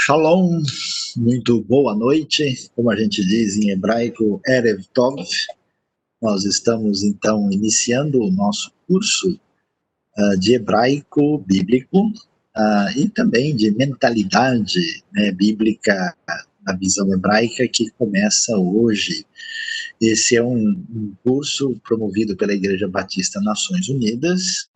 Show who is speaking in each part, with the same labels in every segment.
Speaker 1: Shalom, muito boa noite. Como a gente diz em hebraico, Erev Tov. Nós estamos então iniciando o nosso curso de hebraico bíblico e também de mentalidade bíblica na visão hebraica que começa hoje. Esse é um curso promovido pela Igreja Batista Nações Unidas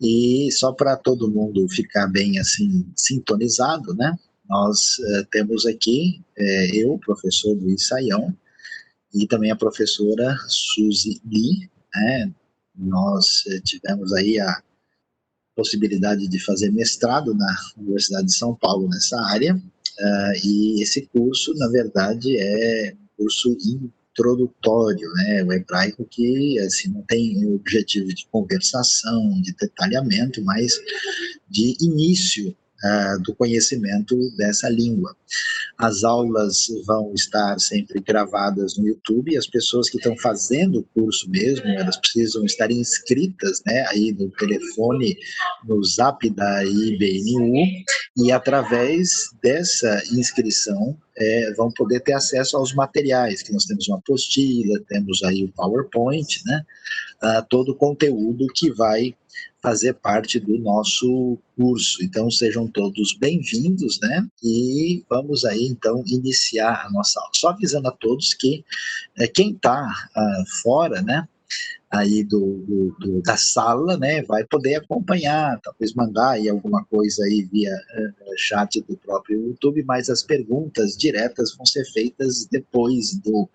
Speaker 1: e só para todo mundo ficar bem assim sintonizado, né? Nós temos aqui eu, professor Luiz Saião, e também a professora Suzy Lee, né? Nós tivemos aí a possibilidade de fazer mestrado na Universidade de São Paulo nessa área, e esse curso, na verdade, é um curso introdutório, né? O hebraico que assim, não tem o objetivo de conversação, de detalhamento, mas de início do conhecimento dessa língua. As aulas vão estar sempre gravadas no YouTube, e as pessoas que estão fazendo o curso mesmo, elas precisam estar inscritas, né, aí no telefone, no Zap da IBNU, e através dessa inscrição vão poder ter acesso aos materiais, que nós temos uma apostila, temos aí o PowerPoint, né, todo o conteúdo que vai fazer parte do nosso curso. Então, sejam todos bem-vindos, né? E vamos aí, então, iniciar a nossa aula. Só avisando a todos que quem está fora, né? Aí da sala, né, vai poder acompanhar, talvez mandar aí alguma coisa aí via chat do próprio YouTube, mas as perguntas diretas vão ser feitas depois do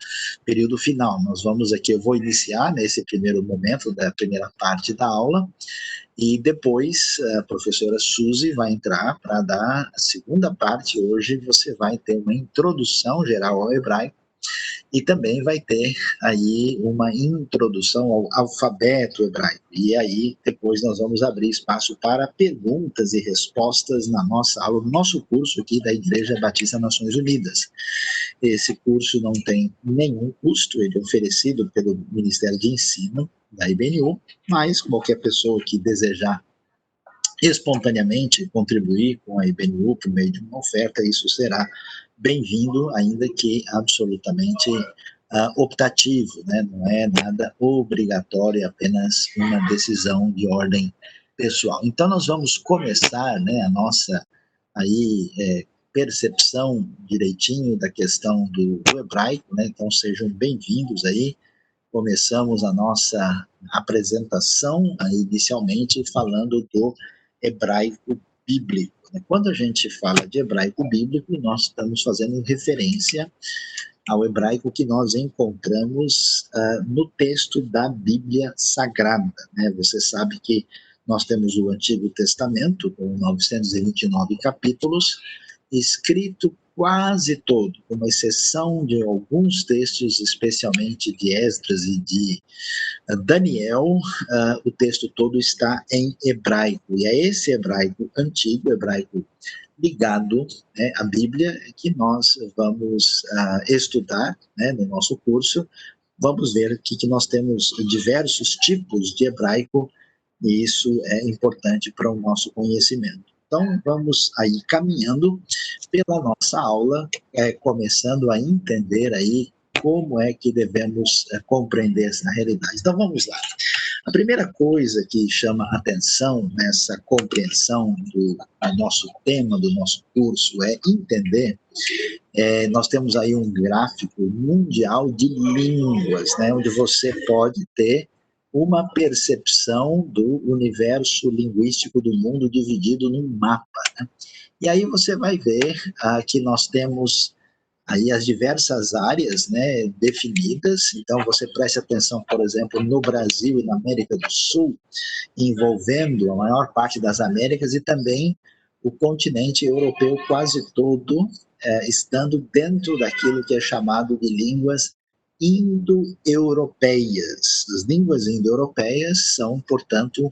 Speaker 1: período final. Nós vamos aqui, eu vou iniciar nesse primeiro momento da primeira parte da aula, e depois a professora Suzy vai entrar para dar a segunda parte. Hoje você vai ter uma introdução geral ao hebraico, e também vai ter aí uma introdução ao alfabeto hebraico. E aí, depois nós vamos abrir espaço para perguntas e respostas na nossa aula, no nosso curso aqui da Igreja Batista Nações Unidas. Esse curso não tem nenhum custo, ele é oferecido pelo Ministério de Ensino da IBNU, mas qualquer pessoa que desejar espontaneamente contribuir com a IBNU por meio de uma oferta, isso será bem-vindo, ainda que absolutamente optativo, né? Não é nada obrigatório, é apenas uma decisão de ordem pessoal. Então, nós vamos começar, né, a nossa aí, percepção direitinho da questão do hebraico, né? Então, sejam bem-vindos aí. Começamos a nossa apresentação inicialmente falando do hebraico bíblico. Quando a gente fala de hebraico bíblico, nós estamos fazendo referência ao hebraico que nós encontramos no texto da Bíblia Sagrada, né? Você sabe que nós temos o Antigo Testamento, com 929 capítulos, escrito quase todo, com exceção de alguns textos, especialmente de Esdras e de Daniel, o texto todo está em hebraico, e é esse hebraico antigo, hebraico ligado, né, à Bíblia, que nós vamos estudar, né, no nosso curso. Vamos ver aqui que nós temos diversos tipos de hebraico, e isso é importante para o nosso conhecimento. Então, vamos aí caminhando pela nossa aula, começando a entender aí como é que devemos compreender essa realidade. Então, vamos lá. A primeira coisa que chama atenção nessa compreensão do nosso tema, do nosso curso, é entender, nós temos aí um gráfico mundial de línguas, né, onde você pode ter uma percepção do universo linguístico do mundo dividido num mapa, né? E aí você vai ver que nós temos aí as diversas áreas, né, definidas. Então você preste atenção, por exemplo, no Brasil e na América do Sul, envolvendo a maior parte das Américas, e também o continente europeu quase todo, estando dentro daquilo que é chamado de línguas indo-europeias. As línguas indo-europeias são, portanto,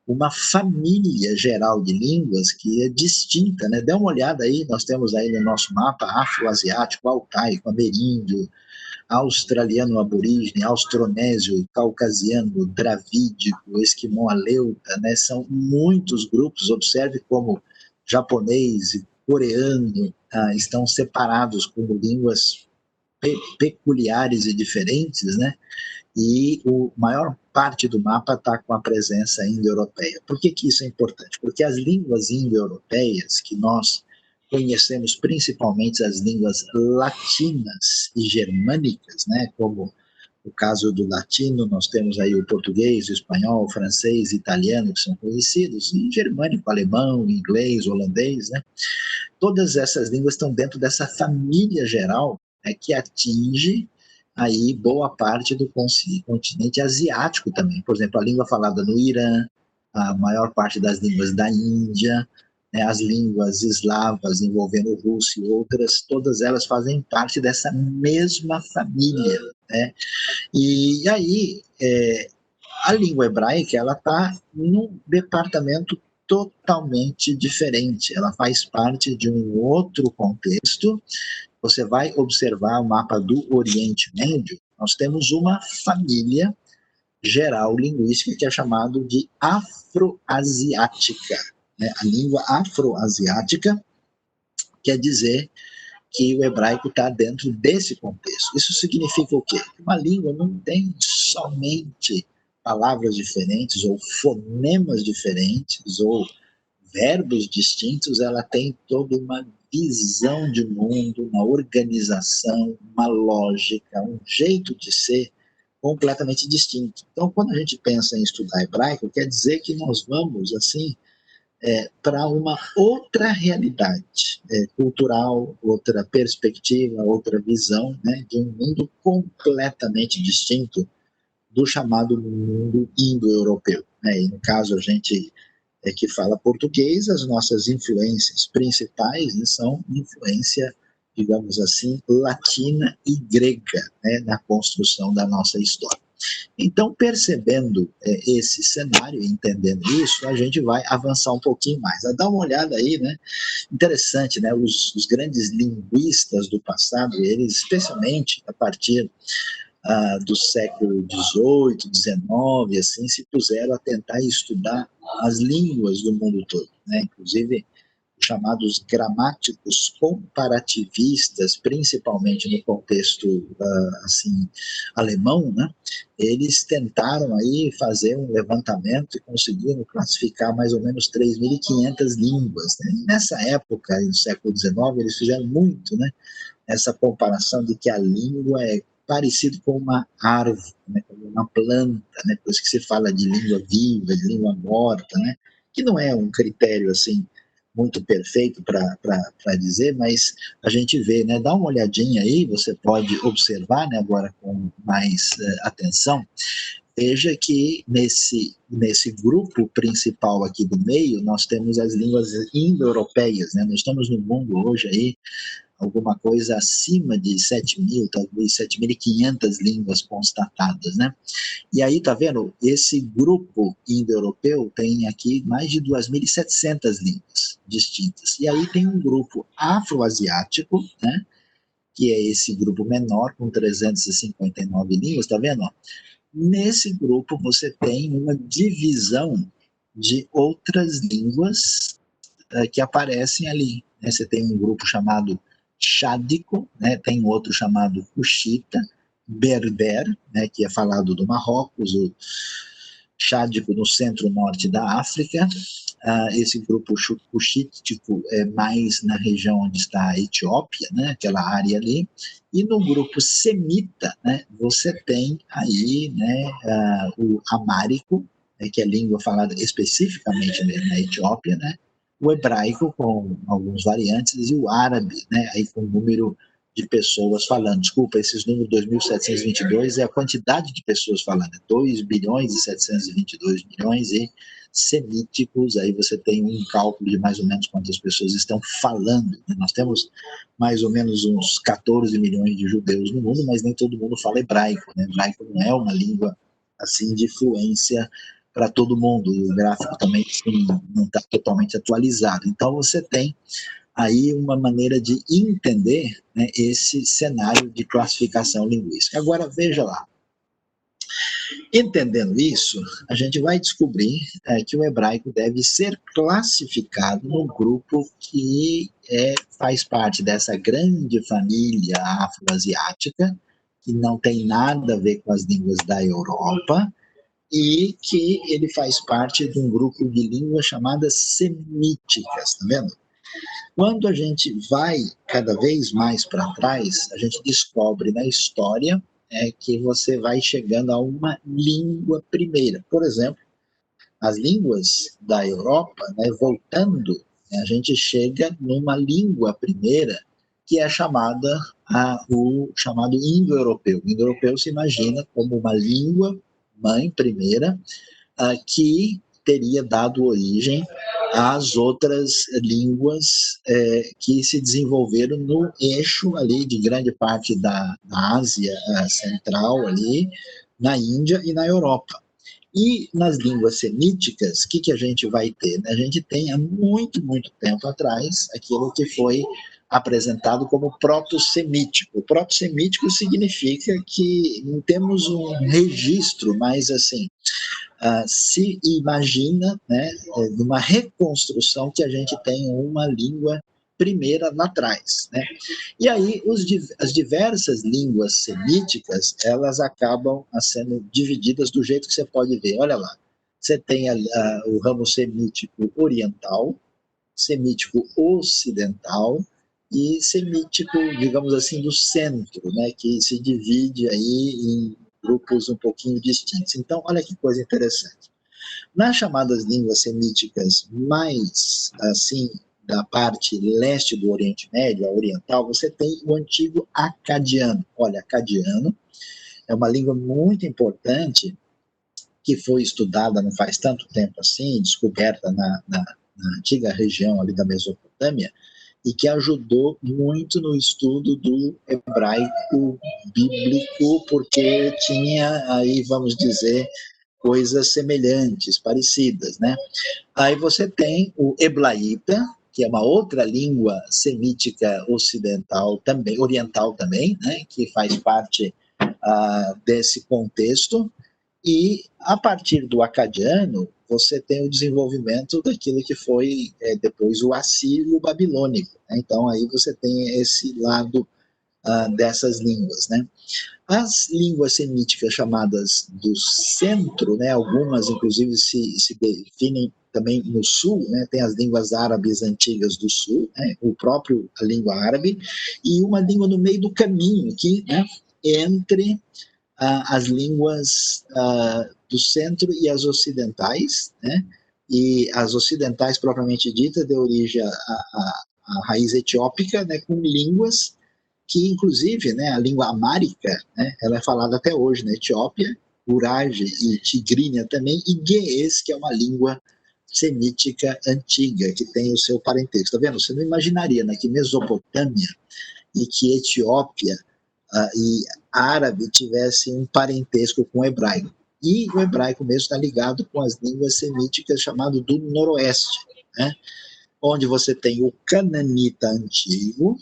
Speaker 1: uma família geral de línguas que é distinta, né? Dê uma olhada aí, nós temos aí no nosso mapa afro-asiático, altaico, ameríndio, australiano aborígene, austronésio, caucasiano, dravídico, esquimó-aleuta, né? São muitos grupos. Observe como japonês, coreano, estão separados como línguas peculiares e diferentes, né? E a maior parte do mapa está com a presença indo-europeia. Por que isso é importante? Porque as línguas indo-europeias, que nós conhecemos principalmente as línguas latinas e germânicas, né, como o caso do latino, nós temos aí o português, o espanhol, o francês, o italiano, que são conhecidos, e germânico, alemão, inglês, holandês, né? Todas essas línguas estão dentro dessa família geral, né, que atinge aí boa parte do continente asiático também. Por exemplo, a língua falada no Irã, a maior parte das línguas da Índia, né, as línguas eslavas envolvendo o russo e outras, todas elas fazem parte dessa mesma família, né? E aí, a língua hebraica, ela está num departamento totalmente diferente. Ela faz parte de um outro contexto. Você vai observar o mapa do Oriente Médio, nós temos uma família geral linguística que é chamado de afroasiática, né? A língua afroasiática quer dizer que o hebraico está dentro desse contexto. Isso significa o quê? Uma língua não tem somente palavras diferentes ou fonemas diferentes ou verbos distintos, ela tem toda uma visão de mundo, uma organização, uma lógica, um jeito de ser completamente distinto. Então, quando a gente pensa em estudar hebraico, quer dizer que nós vamos, assim, para uma outra realidade cultural, outra perspectiva, outra visão, né, de um mundo completamente distinto do chamado mundo indo-europeu, né? E no caso a gente que fala português, as nossas influências principais, né, são influência, digamos assim, latina e grega, né, na construção da nossa história. Então, percebendo esse cenário, entendendo isso, a gente vai avançar um pouquinho mais. Dá uma olhada aí, né? Interessante, né? Os grandes linguistas do passado, eles, especialmente a partir do século XVIII, XIX, assim, se puseram a tentar estudar as línguas do mundo todo, né? Inclusive chamados gramáticos comparativistas, principalmente no contexto assim alemão, né? Eles tentaram aí fazer um levantamento e conseguiram classificar mais ou menos 3.500 línguas, né? E nessa época, no século XIX, eles fizeram muito, né? Essa comparação de que a língua é parecido com uma árvore, né, como uma planta, né, por isso que se fala de língua viva, de língua morta, né, que não é um critério assim muito perfeito para dizer, mas a gente vê, né, dá uma olhadinha aí, você pode observar, né, agora com mais atenção, veja que nesse grupo principal aqui do meio, nós temos as línguas indo-europeias, né, nós estamos no mundo hoje aí alguma coisa acima de 7.000, talvez 7.500 línguas constatadas, né? E aí, tá vendo? Esse grupo indo-europeu tem aqui mais de 2.700 línguas distintas. E aí tem um grupo afroasiático, né? Que é esse grupo menor, com 359 línguas, tá vendo? Nesse grupo você tem uma divisão de outras línguas que aparecem ali, né? Você tem um grupo chamado Chádico, né? Tem outro chamado Cuxita, Berber, né? Que é falado do Marrocos, o Chádico no centro-norte da África. Esse grupo cuxítico é mais na região onde está a Etiópia, né? Aquela área ali. E no grupo semita, né? Você tem aí, né? O amárico, né? Que é a língua falada especificamente na Etiópia, né? O hebraico com alguns variantes e o árabe, né, aí com o número de pessoas falando. Desculpa, esses números 2.722 é a quantidade de pessoas falando, 2 bilhões e 722 milhões e semíticos, aí você tem um cálculo de mais ou menos quantas pessoas estão falando. Nós temos mais ou menos uns 14 milhões de judeus no mundo, mas nem todo mundo fala hebraico, né? Hebraico não é uma língua assim de fluência para todo mundo, e o gráfico também assim, não está totalmente atualizado. Então você tem aí uma maneira de entender, né, esse cenário de classificação linguística. Agora veja lá, Entendendo isso, a gente vai descobrir que o hebraico deve ser classificado num grupo que faz parte dessa grande família afroasiática, que não tem nada a ver com as línguas da Europa, e que ele faz parte de um grupo de línguas chamadas semíticas, tá vendo? Quando a gente vai cada vez mais para trás, a gente descobre na história que você vai chegando a uma língua primeira. Por exemplo, as línguas da Europa, voltando, a gente chega numa língua primeira que é o chamado indo-europeu. O indo-europeu se imagina como uma língua mãe primeira que teria dado origem às outras línguas que se desenvolveram no eixo ali de grande parte da Ásia Central ali, na Índia e na Europa. E nas línguas semíticas, o que a gente vai ter? A gente tem há muito, muito tempo atrás aquilo que foi apresentado como proto-semítico. Proto-semítico significa que temos um registro mais assim, se imagina, numa reconstrução que a gente tem uma língua primeira lá atrás, né? E aí as diversas línguas semíticas, elas acabam sendo divididas do jeito que você pode ver. Olha lá, você tem o ramo semítico oriental, semítico ocidental e semítico, digamos assim, do centro, né, que se divide aí em grupos um pouquinho distintos. Então, olha que coisa interessante. Nas chamadas línguas semíticas mais, assim, da parte leste do Oriente Médio, a oriental, você tem o antigo acadiano. Olha, acadiano é uma língua muito importante que foi estudada não faz tanto tempo assim, descoberta na antiga região ali da Mesopotâmia, e que ajudou muito no estudo do hebraico bíblico, porque tinha aí, vamos dizer, coisas semelhantes, parecidas, né? Aí você tem o heblaíta, que é uma outra língua semítica ocidental também, oriental também, né? Que faz parte desse contexto. E a partir do acadiano, você tem o desenvolvimento daquilo que foi depois o assírio-babilônico. Né? Então aí você tem esse lado dessas línguas, né? As línguas semíticas chamadas do centro, né, algumas inclusive se definem também no sul, né, tem as línguas árabes antigas do sul, né, a língua árabe, e uma língua no meio do caminho, que, né, entre as línguas do centro e as ocidentais, né, e as ocidentais propriamente ditas deu origem à raiz etiópica, né, com línguas que inclusive, né, a língua amárica, né, ela é falada até hoje na Etiópia, Urage e Tigrínia também, e Ge'ez, que é uma língua semítica antiga, que tem o seu parentesco. Está vendo? Você não imaginaria, né, que Mesopotâmia e que Etiópia e árabe tivessem um parentesco com o hebraico. E o hebraico mesmo está ligado com as línguas semíticas chamadas do Noroeste, né, onde você tem o cananita antigo,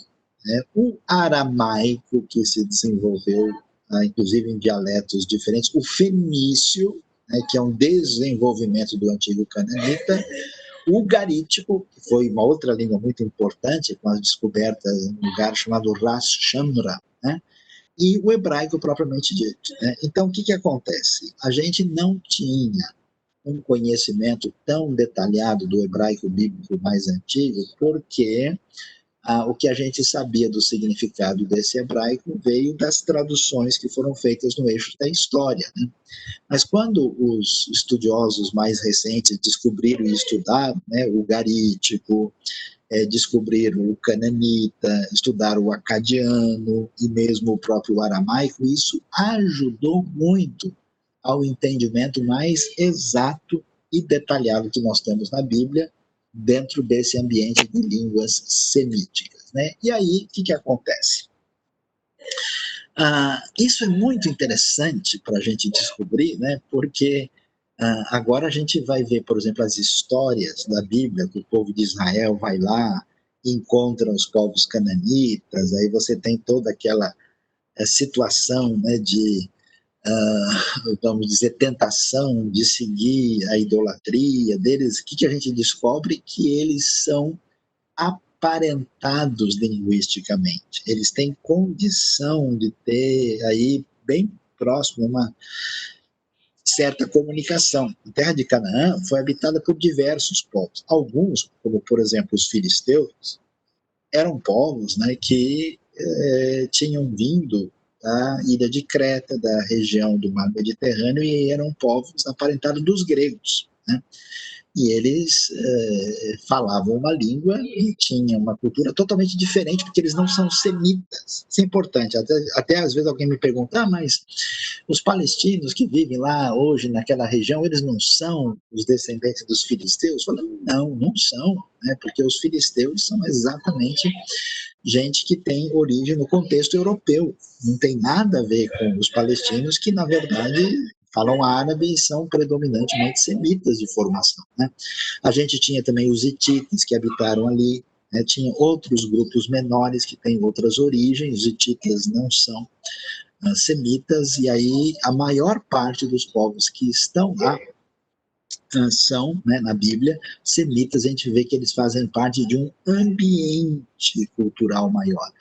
Speaker 1: né, o aramaico, que se desenvolveu, inclusive em dialetos diferentes, o fenício, né, que é um desenvolvimento do antigo cananita, o garítico, que foi uma outra língua muito importante, com as descobertas em um lugar chamado Ras Shamra, né, e o hebraico propriamente dito. Né. Então, o que acontece? A gente não tinha um conhecimento tão detalhado do hebraico bíblico mais antigo, porque o que a gente sabia do significado desse hebraico veio das traduções que foram feitas no eixo da história. Né? Mas quando os estudiosos mais recentes descobriram e estudaram, né, o garítico, descobriram o cananita, estudaram o acadiano e mesmo o próprio aramaico, isso ajudou muito ao entendimento mais exato e detalhado que nós temos na Bíblia dentro desse ambiente de línguas semíticas. Né? E aí, o que acontece? Isso é muito interessante para a gente descobrir, né? Porque agora a gente vai ver, por exemplo, as histórias da Bíblia, que o povo de Israel vai lá, encontra os povos cananitas, aí você tem toda aquela situação, né, de vamos dizer, tentação de seguir a idolatria deles, o que a gente descobre? Que eles são aparentados linguisticamente. Eles têm condição de ter aí bem próximo uma certa comunicação. A terra de Canaã foi habitada por diversos povos. Alguns, como por exemplo os filisteus, eram povos, né, que tinham vindo da ilha de Creta, da região do mar Mediterrâneo, e eram povos aparentados dos gregos, né? E eles falavam uma língua e tinham uma cultura totalmente diferente, porque eles não são semitas. Isso é importante. Até às vezes alguém me pergunta, mas os palestinos que vivem lá hoje naquela região, eles não são os descendentes dos filisteus? Eu falo, não, não são, né? Porque os filisteus são exatamente gente que tem origem no contexto europeu. Não tem nada a ver com os palestinos, que na verdade falam árabe e são predominantemente semitas de formação, né? A gente tinha também os hititas que habitaram ali, né? Tinha outros grupos menores que têm outras origens. Os hititas não são semitas, e aí a maior parte dos povos que estão lá são, né, na Bíblia, semitas. A gente vê que eles fazem parte de um ambiente cultural maior.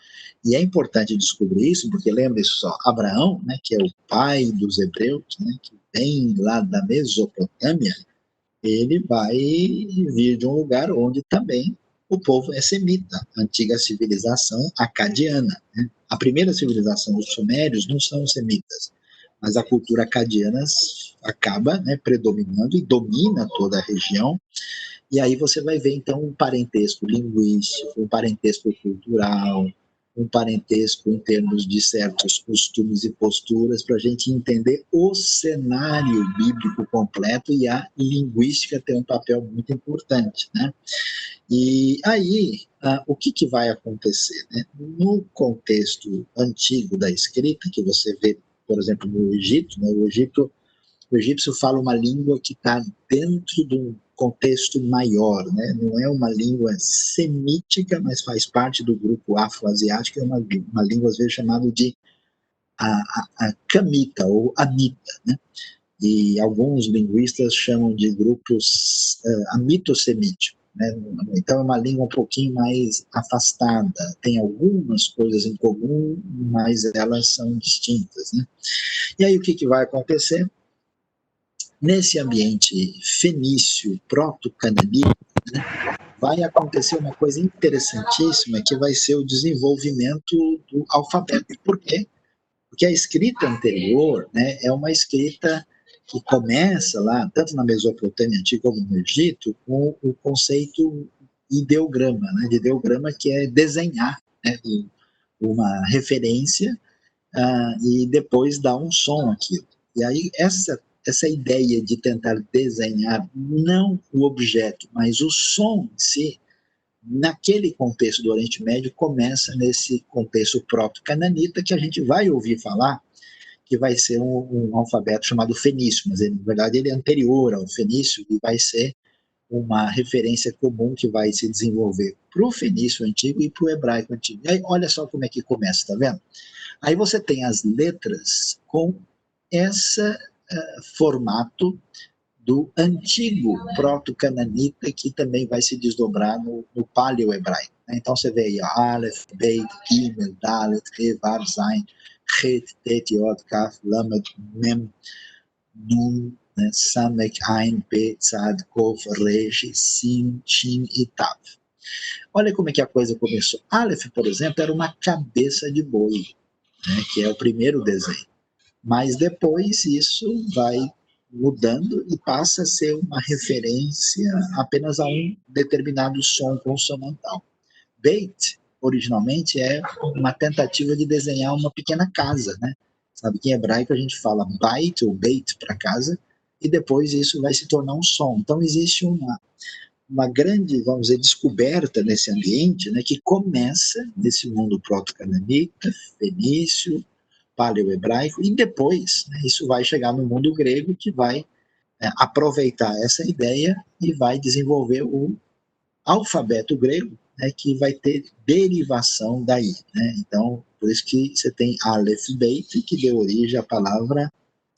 Speaker 1: E é importante descobrir isso, porque lembre-se só, Abraão, né, que é o pai dos hebreus, né, que vem lá da Mesopotâmia, ele vai vir de um lugar onde também o povo é semita, a antiga civilização acadiana, né? A primeira civilização, os sumérios, não são semitas, mas a cultura acadiana acaba, né, predominando e domina toda a região. E aí você vai ver, então, um parentesco linguístico, um parentesco cultural, um parentesco em termos de certos costumes e posturas, para a gente entender o cenário bíblico completo, e a linguística tem um papel muito importante, né? E aí, o que vai acontecer, né? No contexto antigo da escrita, que você vê, por exemplo, no Egito, né? O egípcio fala uma língua que está dentro de um contexto maior, né? Não é uma língua semítica, mas faz parte do grupo afroasiático. É uma língua, às vezes, chamada de a camita ou amita, né? E alguns linguistas chamam de grupos amitossemíticos, né? Então é uma língua um pouquinho mais afastada, tem algumas coisas em comum, mas elas são distintas, né? E aí o que vai acontecer? Nesse ambiente fenício, proto-cananita, né, vai acontecer uma coisa interessantíssima, que vai ser o desenvolvimento do alfabeto. Por quê? Porque a escrita anterior, né, é uma escrita que começa lá, tanto na Mesopotâmia antiga como no Egito, com o conceito ideograma, né, de ideograma, que é desenhar, né, uma referência e depois dar um som àquilo. E aí essa ideia de tentar desenhar não o objeto, mas o som em si, naquele contexto do Oriente Médio, começa nesse contexto proto-cananita, que a gente vai ouvir falar, que vai ser um alfabeto chamado fenício, mas na verdade ele é anterior ao fenício e vai ser uma referência comum que vai se desenvolver para o fenício antigo e para o hebraico antigo. E aí, olha só como é que começa, tá vendo? Aí você tem as letras com esse formato do antigo proto-cananita, que também vai se desdobrar no paleo-hebraico. Né? Então você vê aí, Aleph, Beit, Gimel, Dalet, He, Vav, Zain, Het, Tet, Yod, Kaf, Lamed, Mem, Nun, né? Samek, Ain, Pe, Tzad, Kof, Resh, Sin, Shin e Tav. Olha como é que a coisa começou. Aleph, por exemplo, era uma cabeça de boi, né? Que é o primeiro desenho. Mas depois isso vai mudando e passa a ser uma referência apenas a um determinado som consonantal. Beit, originalmente, é uma tentativa de desenhar uma pequena casa, né? Sabe que em hebraico a gente fala bait ou beit para casa, e depois isso vai se tornar um som. Então existe uma grande, vamos dizer, descoberta nesse ambiente, né, que começa nesse mundo proto-cananita, fenício, paleo-hebraico, e depois, né, isso vai chegar no mundo grego, que vai aproveitar essa ideia e vai desenvolver o alfabeto grego, né, que vai ter derivação daí. Né? Então, por isso que você tem Aleph Beit, que deu origem à palavra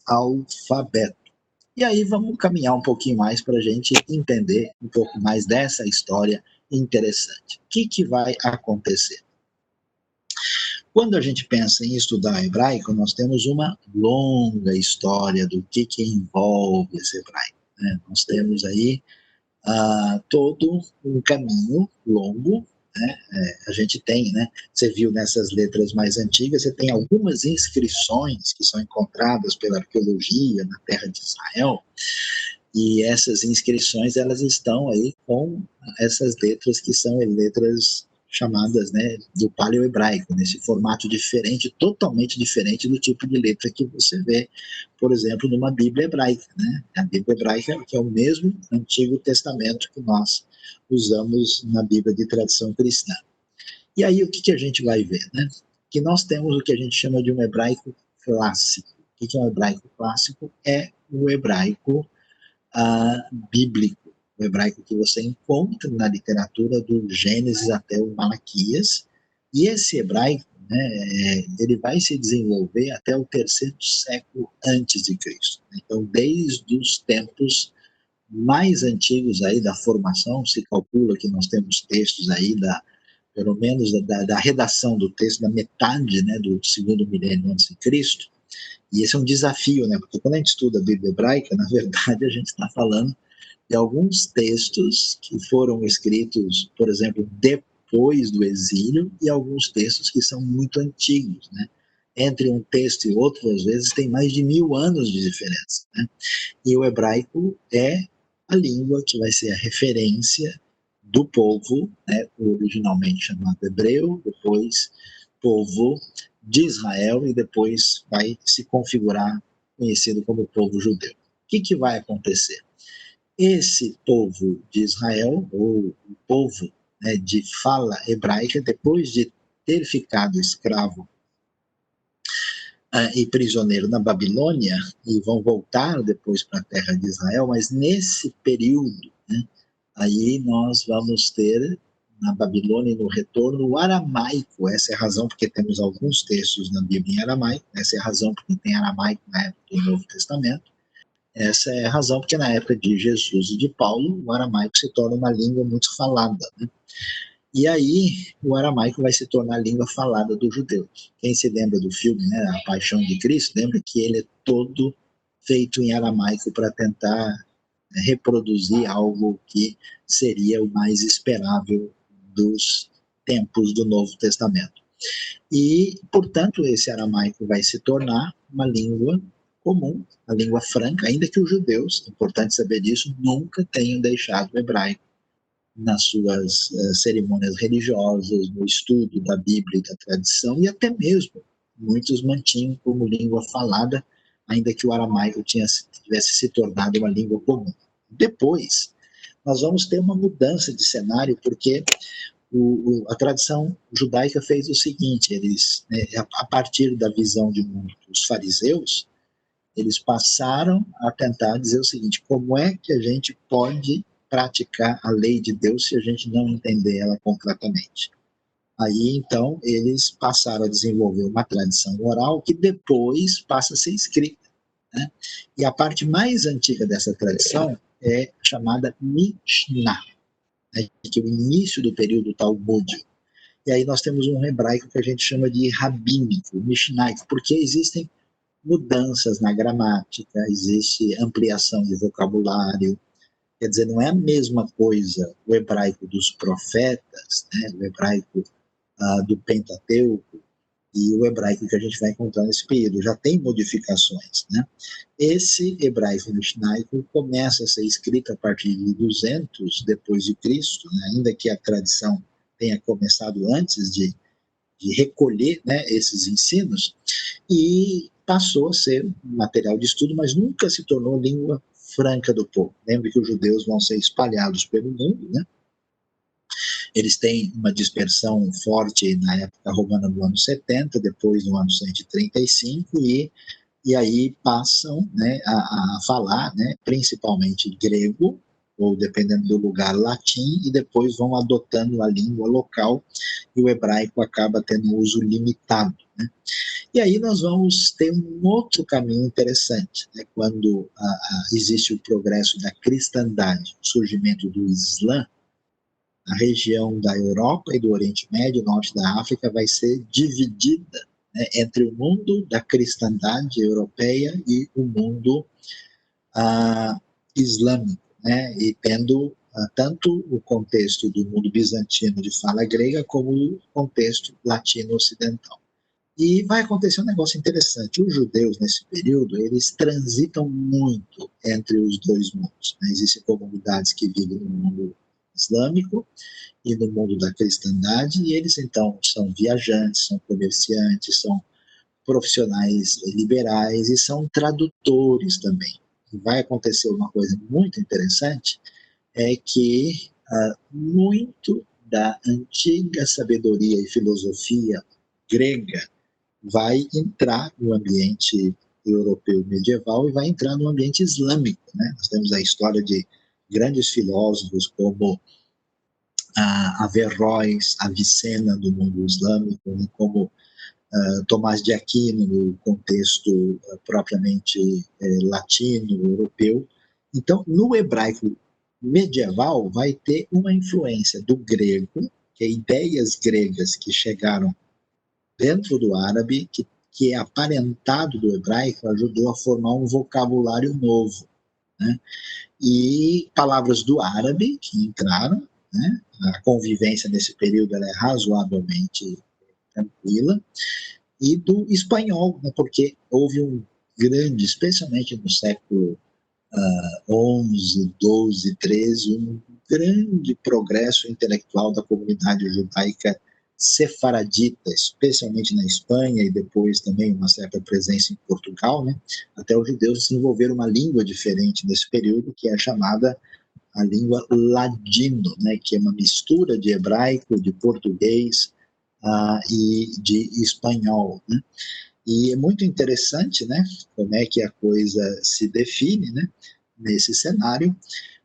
Speaker 1: alfabeto. E aí vamos caminhar um pouquinho mais para a gente entender um pouco mais dessa história interessante. O que vai acontecer? Quando a gente pensa em estudar hebraico, nós temos uma longa história do que envolve esse hebraico, né? Nós temos aí todo um caminho longo, né? A gente tem, né? Você viu nessas letras mais antigas, você tem algumas inscrições que são encontradas pela arqueologia na terra de Israel, e essas inscrições elas estão aí com essas letras que são letras chamadas, né, do paleo-hebraico, nesse formato diferente, totalmente diferente do tipo de letra que você vê, por exemplo, numa Bíblia hebraica, né? A Bíblia hebraica que é o mesmo Antigo Testamento que nós usamos na Bíblia de tradição cristã. E aí o que a gente vai ver, né? Que nós temos o que a gente chama de um hebraico clássico. O que é um hebraico clássico? É o hebraico bíblico, o hebraico que você encontra na literatura do Gênesis até o Malaquias, e esse hebraico, né, ele vai se desenvolver até o 3º século antes de Cristo. Então, desde os tempos mais antigos aí da formação, se calcula que nós temos textos aí pelo menos da redação do texto, da metade, né, do 2º milênio antes de Cristo. E esse é um desafio, né? Porque quando a gente estuda a Bíblia hebraica, na verdade, a gente está falando de alguns textos que foram escritos, por exemplo, depois do exílio, e alguns textos que são muito antigos, né? Entre um texto e outro, às vezes, tem mais de 1000 anos de diferença, né? E o hebraico é a língua que vai ser a referência do povo, né? Originalmente chamado hebreu, depois povo de Israel, e depois vai se configurar conhecido como povo judeu. O que vai acontecer? Esse povo de Israel, ou o povo, né, de fala hebraica, depois de ter ficado escravo e prisioneiro na Babilônia, e vão voltar depois para a terra de Israel, mas nesse período, né, aí nós vamos ter na Babilônia e no retorno o aramaico. Essa é a razão porque temos alguns textos na Bíblia em aramaico, essa é a razão porque tem aramaico na época do Novo Testamento, essa é a razão porque na época de Jesus e de Paulo o aramaico se torna uma língua muito falada, né? E aí o aramaico vai se tornar a língua falada dos judeus. Quem se lembra do filme, né, A Paixão de Cristo, lembra que ele é todo feito em aramaico para tentar reproduzir algo que seria o mais esperável dos tempos do Novo Testamento. E, portanto, esse aramaico vai se tornar uma língua comum, a língua franca, ainda que os judeus, importante saber disso, nunca tenham deixado o hebraico nas suas cerimônias religiosas, no estudo da Bíblia e da tradição, e até mesmo muitos mantinham como língua falada, ainda que o aramaico tivesse se tornado uma língua comum. Depois, nós vamos ter uma mudança de cenário, porque a tradição judaica fez o seguinte, eles, né, a partir da visão de muitos fariseus, eles passaram a tentar dizer o seguinte: como é que a gente pode praticar a lei de Deus se a gente não entender ela completamente? Aí, então, eles passaram a desenvolver uma tradição oral que depois passa a ser escrita, né? E a parte mais antiga dessa tradição é chamada Mishnah, né, que é o início do período talmúdico. E aí nós temos um hebraico que a gente chama de rabínico, mishnaico, porque existem mudanças na gramática, existe ampliação de vocabulário. Quer dizer, não é a mesma coisa o hebraico dos profetas, né, o hebraico do Pentateuco, e o hebraico que a gente vai encontrar nesse período. Já tem modificações, né? Esse hebraico mishnaico começa a ser escrito a partir de 200 depois de Cristo, né, ainda que a tradição tenha começado antes de recolher, né, esses ensinos, e passou a ser um material de estudo, mas nunca se tornou língua franca do povo. Lembre que os judeus vão ser espalhados pelo mundo, né? Eles têm uma dispersão forte na época romana do ano 70, depois no ano 135, e aí passam, né, a falar, né, principalmente grego, ou dependendo do lugar, latim, e depois vão adotando a língua local, e o hebraico acaba tendo um uso limitado, né? E aí nós vamos ter um outro caminho interessante, né? Quando existe o progresso da cristandade, o surgimento do Islã, a região da Europa e do Oriente Médio, norte da África, vai ser dividida, né, entre o mundo da cristandade europeia e o mundo islâmico, né, e tendo tanto o contexto do mundo bizantino de fala grega como o contexto latino-ocidental. E vai acontecer um negócio interessante. Os judeus, nesse período, eles transitam muito entre os dois mundos, né? Existem comunidades que vivem no mundo islâmico e no mundo da cristandade, e eles, então, são viajantes, são comerciantes, são profissionais liberais e são tradutores também. E vai acontecer uma coisa muito interessante, é que muito da antiga sabedoria e filosofia grega vai entrar no ambiente europeu medieval e vai entrar no ambiente islâmico, né? Nós temos a história de grandes filósofos como Averroes, Avicena do mundo islâmico, né? Como Tomás de Aquino no contexto propriamente latino, europeu. Então, no hebraico medieval vai ter uma influência do grego, que é ideias gregas que chegaram dentro do árabe, que é aparentado do hebraico, ajudou a formar um vocabulário novo, né? E palavras do árabe que entraram, né? A convivência nesse período ela é razoavelmente tranquila, e do espanhol, né? Porque houve um grande, especialmente no século XI, XII, XIII, um grande progresso intelectual da comunidade judaica sefaradita, especialmente na Espanha e depois também uma certa presença em Portugal, né? Até os judeus desenvolveram uma língua diferente nesse período, que é chamada a língua ladino, né? Que é uma mistura de hebraico, de português e de espanhol, né? E é muito interessante, né? Como é que a coisa se define, né? Nesse cenário,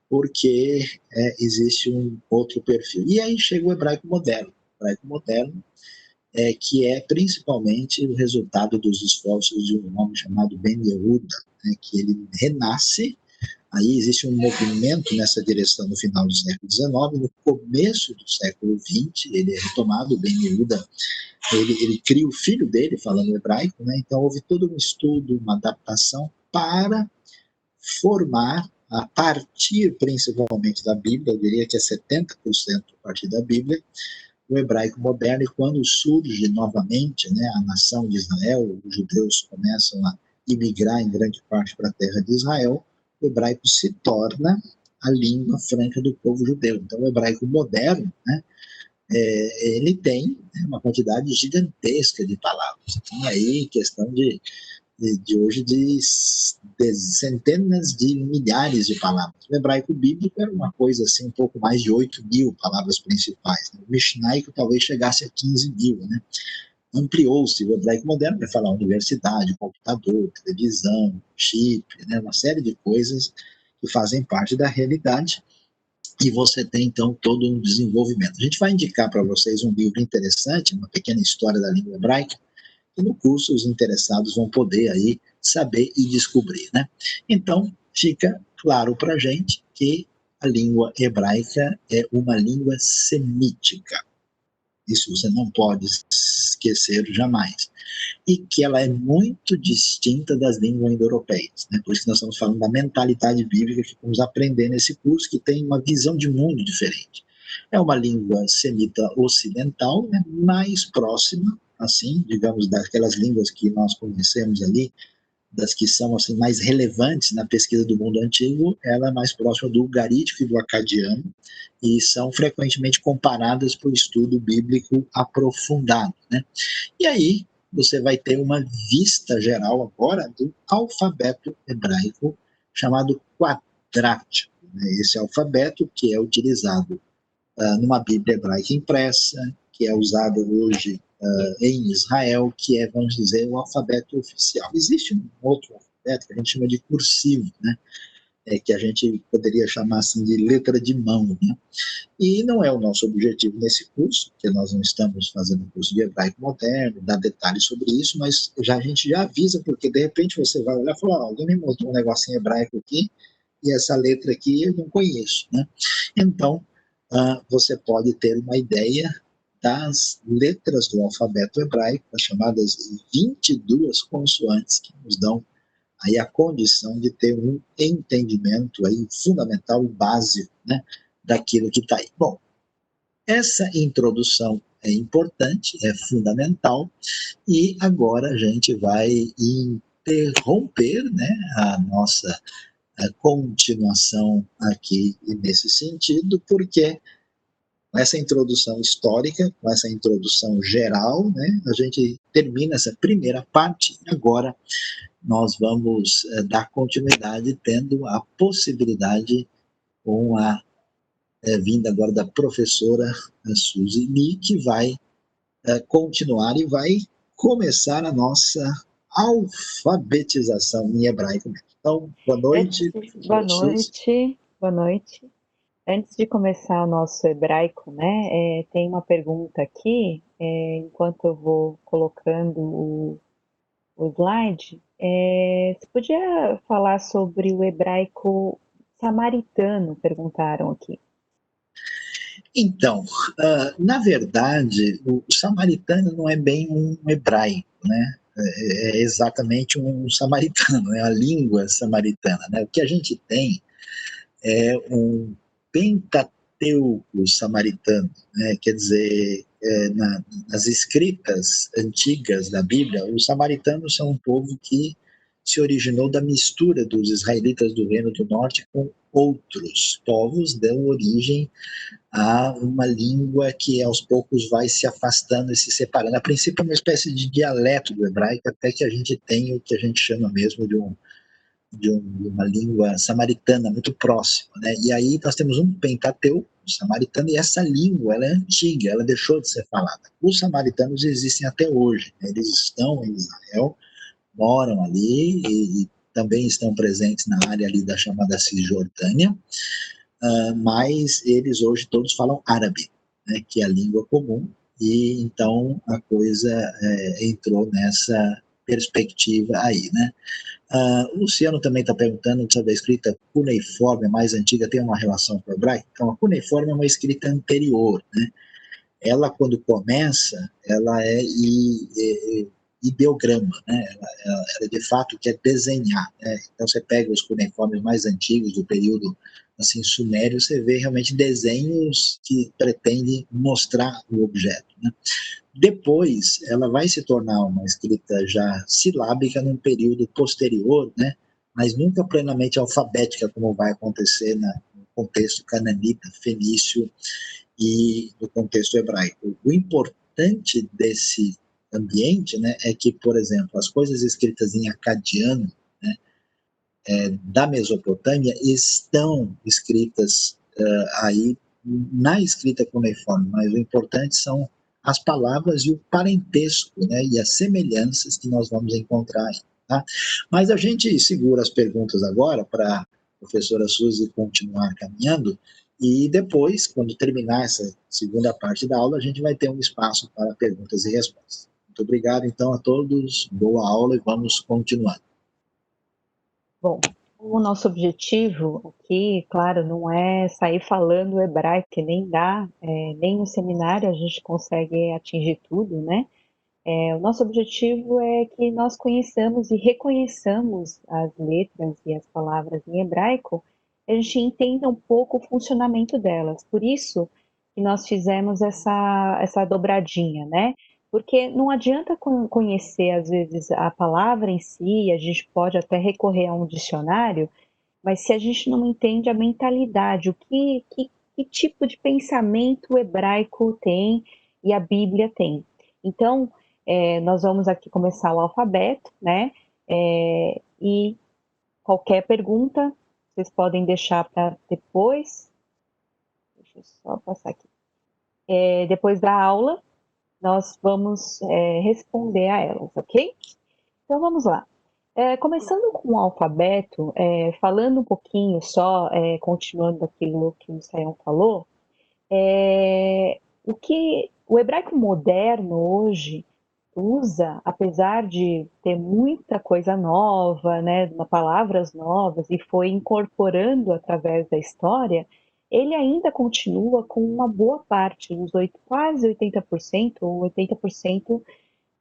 Speaker 1: porque existe um outro perfil. E aí chega o hebraico moderno. O hebraico moderno que é principalmente o resultado dos esforços de um homem chamado Ben Yehuda, né, que ele renasce. Aí existe um movimento nessa direção no final do século XIX, no começo do século XX, ele é retomado, Ben Yehuda, ele cria o filho dele falando hebraico, né, então houve todo um estudo, uma adaptação para formar, a partir principalmente da Bíblia, eu diria que é 70% a partir da Bíblia, o hebraico moderno. E quando surge novamente, né, a nação de Israel, os judeus começam a imigrar em grande parte para a terra de Israel, o hebraico se torna a língua franca do povo judeu. Então, o hebraico moderno, né, ele tem uma quantidade gigantesca de palavras. Tem aí questão de hoje de centenas de milhares de palavras. O hebraico bíblico era uma coisa assim, um pouco mais de 8.000 palavras principais. O mishnaico talvez chegasse a 15.000, né? Ampliou-se o hebraico moderno para falar universidade, computador, televisão, chip, né? Uma série de coisas que fazem parte da realidade, e você tem então todo um desenvolvimento. A gente vai indicar para vocês um livro interessante, uma pequena história da língua hebraica, e no curso os interessados vão poder aí saber e descobrir, né? Então, fica claro para a gente que a língua hebraica é uma língua semítica. Isso você não pode esquecer jamais. E que ela é muito distinta das línguas indo-europeias, né? Por isso que nós estamos falando da mentalidade bíblica que vamos aprender nesse curso, que tem uma visão de mundo diferente. É uma língua semita ocidental, né, mais próxima, assim, digamos, daquelas línguas que nós conhecemos ali, das que são assim mais relevantes na pesquisa do mundo antigo, ela é mais próxima do ugarítico e do acadiano, e são frequentemente comparadas para o estudo bíblico aprofundado, né? E aí você vai ter uma vista geral agora do alfabeto hebraico chamado quadrático, né? Esse alfabeto que é utilizado numa Bíblia hebraica impressa, que é usado hoje em Israel, que é, vamos dizer, o alfabeto oficial. Existe um outro alfabeto que a gente chama de cursivo, né? que a gente poderia chamar assim de letra de mão, né? E não é o nosso objetivo nesse curso, porque nós não estamos fazendo um curso de hebraico moderno, dar detalhes sobre isso, mas a gente já avisa, porque de repente você vai olhar e falar, alguém me mostrou um negocinho hebraico aqui, e essa letra aqui eu não conheço, né? Então, você pode ter uma ideia das letras do alfabeto hebraico, as chamadas 22 consoantes, que nos dão aí a condição de ter um entendimento aí fundamental e básico, né, daquilo que está aí. Bom, essa introdução é importante, é fundamental, e agora a gente vai interromper, né, a nossa continuação aqui nesse sentido, porque com essa introdução histórica, com essa introdução geral, né, a gente termina essa primeira parte e agora nós vamos dar continuidade tendo a possibilidade com a vinda agora da professora Suzy Lee, que vai continuar e vai começar a nossa alfabetização em hebraico. Então, boa noite,
Speaker 2: Boa
Speaker 1: professora Suzy.
Speaker 2: noite, boa noite. Antes de começar o nosso hebraico, né, tem uma pergunta aqui, enquanto eu vou colocando o slide, você podia falar sobre o hebraico samaritano, perguntaram aqui.
Speaker 1: Então, na verdade, o samaritano não é bem um hebraico, né? É exatamente um samaritano, é a língua samaritana, né? O que a gente tem é um Pentateuco samaritano, né? Quer dizer, nas escritas antigas da Bíblia, os samaritanos são um povo que se originou da mistura dos israelitas do Reino do Norte com outros povos, deu origem a uma língua que aos poucos vai se afastando e se separando. A princípio é uma espécie de dialeto do hebraico, até que a gente tem o que a gente chama mesmo de uma língua samaritana muito próxima, né? E aí nós temos um Pentateuco samaritano e essa língua ela é antiga, ela deixou de ser falada. Os samaritanos existem até hoje, né? Eles estão em Israel, moram ali e também estão presentes na área ali da chamada Cisjordânia, mas eles hoje todos falam árabe, né, que é a língua comum, e então a coisa entrou nessa perspectiva aí, né? O Luciano também está perguntando sobre a escrita cuneiforme, mais antiga, tem uma relação com o hebraico? Então, a cuneiforme é uma escrita anterior, né? Ela, quando começa, ela é ideograma, né? Ela de fato quer desenhar, né? Então, você pega os cuneiformes mais antigos do período assim sumério, você vê realmente desenhos que pretendem mostrar o objeto, né? Depois, ela vai se tornar uma escrita já silábica num período posterior, né? Mas nunca plenamente alfabética, como vai acontecer no contexto cananita, fenício e no contexto hebraico. O importante desse ambiente, né, é que, por exemplo, as coisas escritas em acadiano, né, da Mesopotâmia estão escritas aí na escrita cuneiforme, mas o importante são as palavras e o parentesco, né, e as semelhanças que nós vamos encontrar aí, tá? Mas a gente segura as perguntas agora para a professora Suzy continuar caminhando e depois, quando terminar essa segunda parte da aula, a gente vai ter um espaço para perguntas e respostas. Muito obrigado, então, a todos. Boa aula e vamos continuar.
Speaker 2: Bom, o nosso objetivo aqui, claro, não é sair falando hebraico, que nem dá, nem no seminário a gente consegue atingir tudo, né? O nosso objetivo é que nós conheçamos e reconheçamos as letras e as palavras em hebraico, a gente entenda um pouco o funcionamento delas. Por isso que nós fizemos essa dobradinha, né? Porque não adianta conhecer, às vezes, a palavra em si, a gente pode até recorrer a um dicionário, mas se a gente não entende a mentalidade, que tipo de pensamento o hebraico tem e a Bíblia tem. Então, nós vamos aqui começar o alfabeto, né? E qualquer pergunta, vocês podem deixar para depois. Deixa eu só passar aqui. Depois da aula, nós vamos responder a elas, ok? Então, vamos lá. Começando com o alfabeto, falando um pouquinho só, continuando aquilo que o Sayão falou, o hebraico moderno hoje usa, apesar de ter muita coisa nova, né, palavras novas, e foi incorporando através da história, ele ainda continua com uma boa parte, quase 80% ou 80%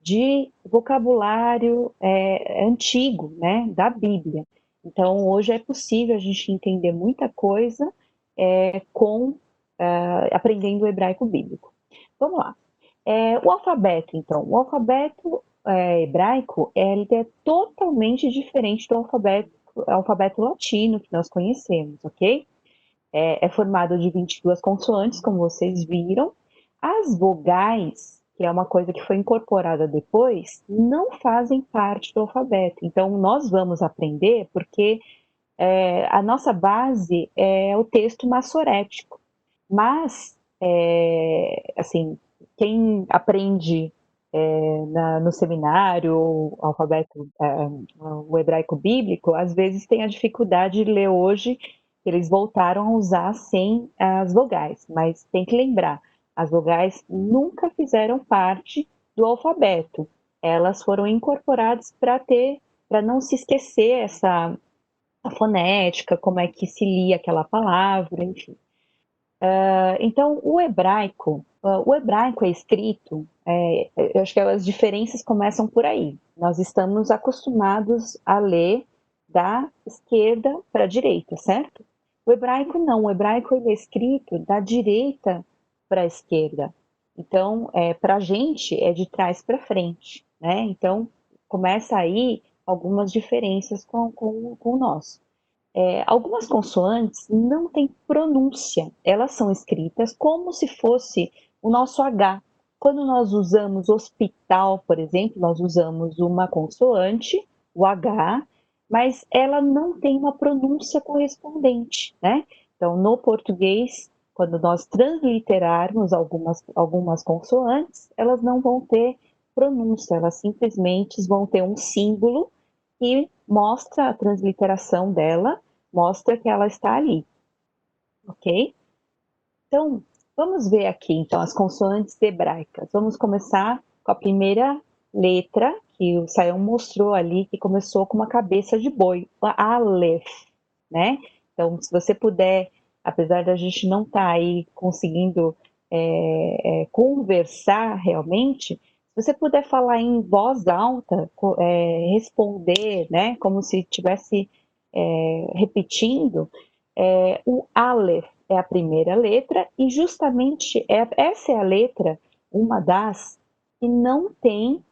Speaker 2: de vocabulário antigo, né, da Bíblia. Então, hoje é possível a gente entender muita coisa aprendendo o hebraico bíblico. Vamos lá. O alfabeto, então. O alfabeto hebraico ele é totalmente diferente do alfabeto latino que nós conhecemos, ok? É formado de 22 consoantes, como vocês viram. As vogais, que é uma coisa que foi incorporada depois, não fazem parte do alfabeto. Então, nós vamos aprender porque a nossa base é o texto massorético. Mas, assim, quem aprende no seminário, o alfabeto, o hebraico bíblico, às vezes tem a dificuldade de ler hoje, eles voltaram a usar sem as vogais, mas tem que lembrar, as vogais nunca fizeram parte do alfabeto, elas foram incorporadas para não se esquecer a fonética, como é que se lia aquela palavra, enfim. Então, o hebraico é escrito, eu acho que as diferenças começam por aí. Nós estamos acostumados a ler da esquerda para a direita, certo? O hebraico não, o hebraico ele é escrito da direita para a esquerda. Então, para a gente é de trás para frente, né? Então, começa aí algumas diferenças com o nosso. Algumas consoantes não têm pronúncia, elas são escritas como se fosse o nosso H. Quando nós usamos hospital, por exemplo, nós usamos uma consoante, o H, mas ela não tem uma pronúncia correspondente, né? Então, no português, quando nós transliterarmos algumas consoantes, elas não vão ter pronúncia, elas simplesmente vão ter um símbolo que mostra a transliteração dela, mostra que ela está ali, ok? Então, vamos ver aqui, então, as consoantes hebraicas. Vamos começar com a primeira letra, que o Sayão mostrou ali, que começou com uma cabeça de boi, a Aleph, né? Então, se você puder, apesar da gente não estar aí conseguindo conversar realmente, se você puder falar em voz alta, responder, né, como se estivesse repetindo, o Aleph é a primeira letra e justamente essa é a letra, uma das que não tem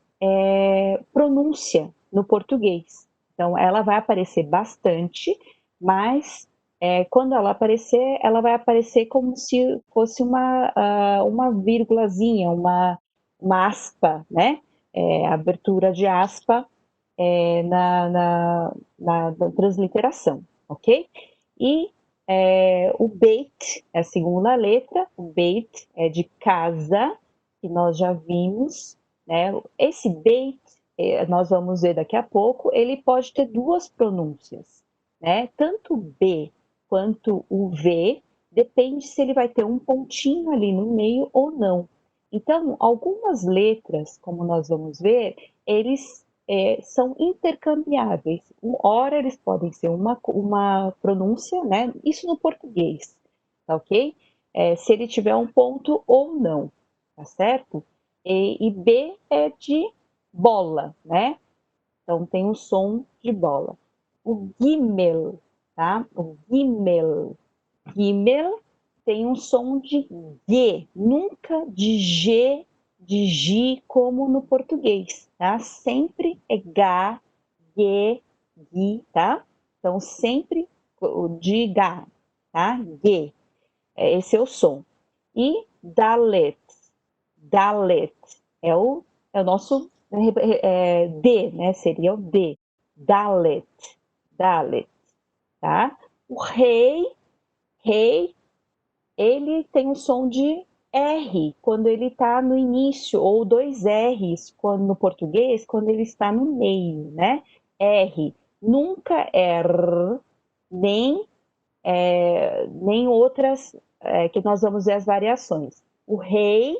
Speaker 2: pronúncia no português. Então, ela vai aparecer bastante, mas quando ela vai aparecer como se fosse uma vírgulazinha, uma aspa, né? Abertura de aspa na transliteração, ok? E o Beit é a segunda letra, o Beit é de casa, que nós já vimos, né? Esse Beit, nós vamos ver daqui a pouco, ele pode ter duas pronúncias, né? Tanto o B quanto o V, depende se ele vai ter um pontinho ali no meio ou não. Então, algumas letras, como nós vamos ver, eles são intercambiáveis. Ora, eles podem ser uma pronúncia, né? Isso no português, tá ok? Se ele tiver um ponto ou não, tá certo? E B é de bola, né? Então tem um som de bola. O Gimel, tá? O Gimel. Gimel tem um som de G, nunca de G, de G como no português, tá? Sempre é G, G, G, tá? Então sempre de G, tá? G, esse é o som. E Dalet, Dalet é o nosso D, né? Seria o D, Dalet, Dalet, tá? O rei, ele tem o som de R quando ele está no início, ou dois R's no português, quando ele está no meio, né? R. Nunca R, nem outras, que nós vamos ver as variações. O rei,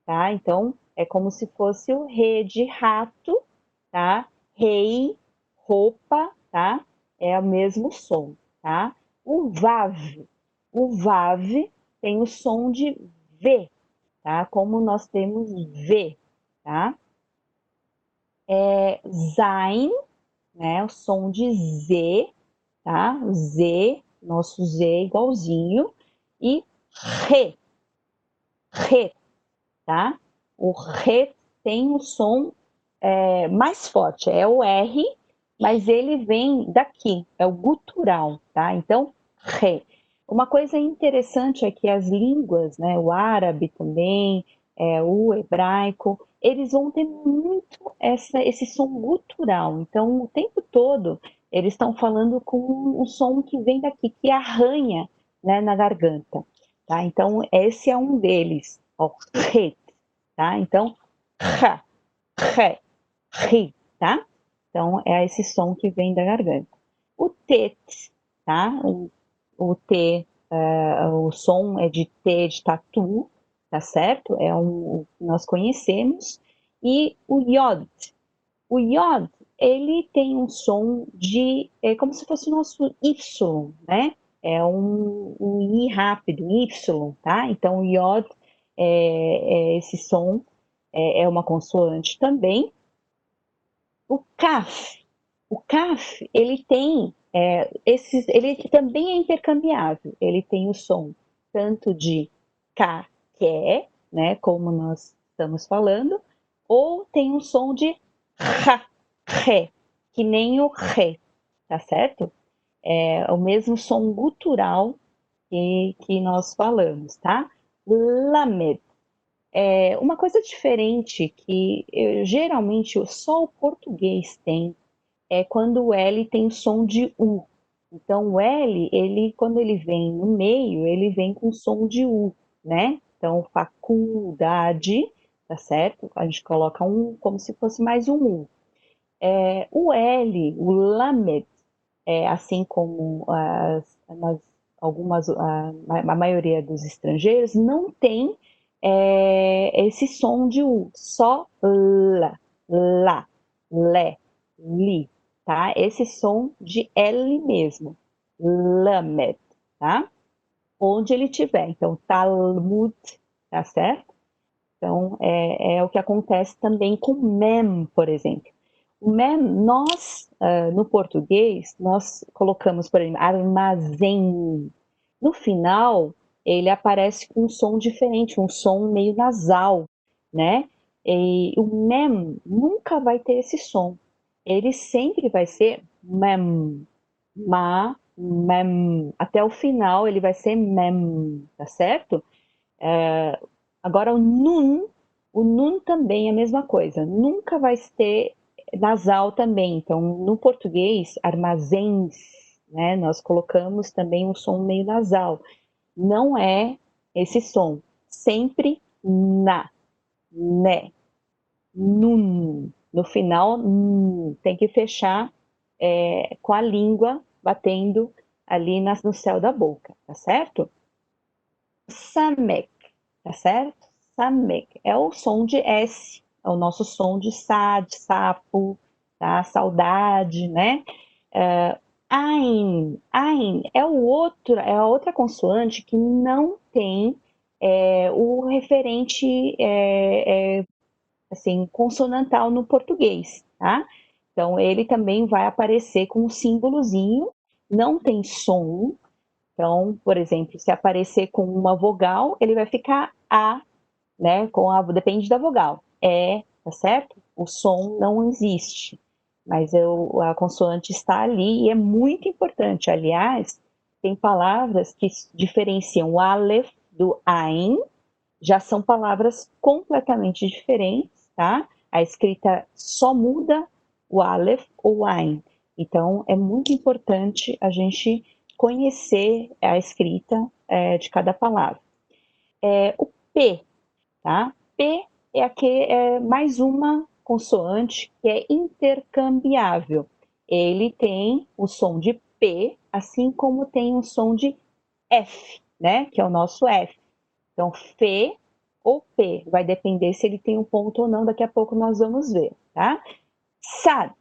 Speaker 2: tá? Então, é como se fosse o re de rato, tá? Rei, roupa, tá? É o mesmo som, tá? O vav tem o som de V, tá? Como nós temos V, tá? Zain, né? O som de Z, tá? Z, nosso Z igualzinho. E Re, Re, tá? O Re tem o som mais forte, é o R, mas ele vem daqui, é o gutural, tá? Então, Re. Uma coisa interessante é que as línguas, né, o árabe também, o hebraico, eles vão ter muito esse som gutural. Então, o tempo todo, eles estão falando com um som que vem daqui, que arranha, né, na garganta, tá? Então, esse é um deles, ó, Re, tá? Então, Ra, Re, Ri, tá? Então, é esse som que vem da garganta. O T, tá? O T, o som é de T de tatu, tá certo? É o que nós conhecemos. E o Yod. O Yod, ele tem um som é como se fosse o nosso Y, né? É um I rápido, Y, tá? Então, o Yod é esse som, é uma consoante também. O CAF, ele tem ele também é intercambiável. Ele tem o som tanto de K, que é, né, como nós estamos falando, ou tem o som de Ra, Ré, que nem o Ré, tá certo? É o mesmo som gutural que nós falamos, tá? Lamed. Uma coisa diferente que geralmente só o português tem é quando o L tem o som de U. Então, o L, quando ele vem no meio, ele vem com som de U, né? Então, faculdade, tá certo? A gente coloca um como se fosse mais um U. O L, o lamed, assim como a maioria dos estrangeiros, não tem esse som de U, só lá, lé, li, tá? Esse som de L mesmo, lamed, tá? Onde ele tiver. Então, Talmud, tá certo? Então, é o que acontece também com mem, por exemplo. O mem, nós, no português, nós colocamos, por exemplo, armazém. No final, ele aparece com um som diferente, um som meio nasal, né? E o mem nunca vai ter esse som. Ele sempre vai ser mem, mem. Até o final, ele vai ser mem, tá certo? Agora o nun também é a mesma coisa, nunca vai ter nasal também. Então, no português, armazéns, né, nós colocamos também um som meio nasal. Não é esse som, sempre na, né, nun. No final, tem que fechar com a língua batendo ali no céu da boca, tá certo? Samek, tá certo? Samek é o som de S, é o nosso som de de sapo, tá? Saudade, né? Ain é a outra consoante que não tem o referente assim, consonantal no português, tá? Então, ele também vai aparecer com um símbolozinho, não tem som. Então, por exemplo, se aparecer com uma vogal, ele vai ficar A, né? Depende da vogal. Tá certo? O som não existe, mas a consoante está ali e é muito importante. Aliás, tem palavras que diferenciam o Aleph do Ain, já são palavras completamente diferentes, tá? A escrita só muda o Aleph ou o Ain. Então, é muito importante a gente conhecer a escrita de cada palavra. O P, tá? P é mais uma consoante que é intercambiável. ele tem o som de P, assim como tem o som de F, né? Que é o nosso F. Então, F ou P, vai depender se ele tem um ponto ou não, daqui a pouco nós vamos ver, tá? SAD.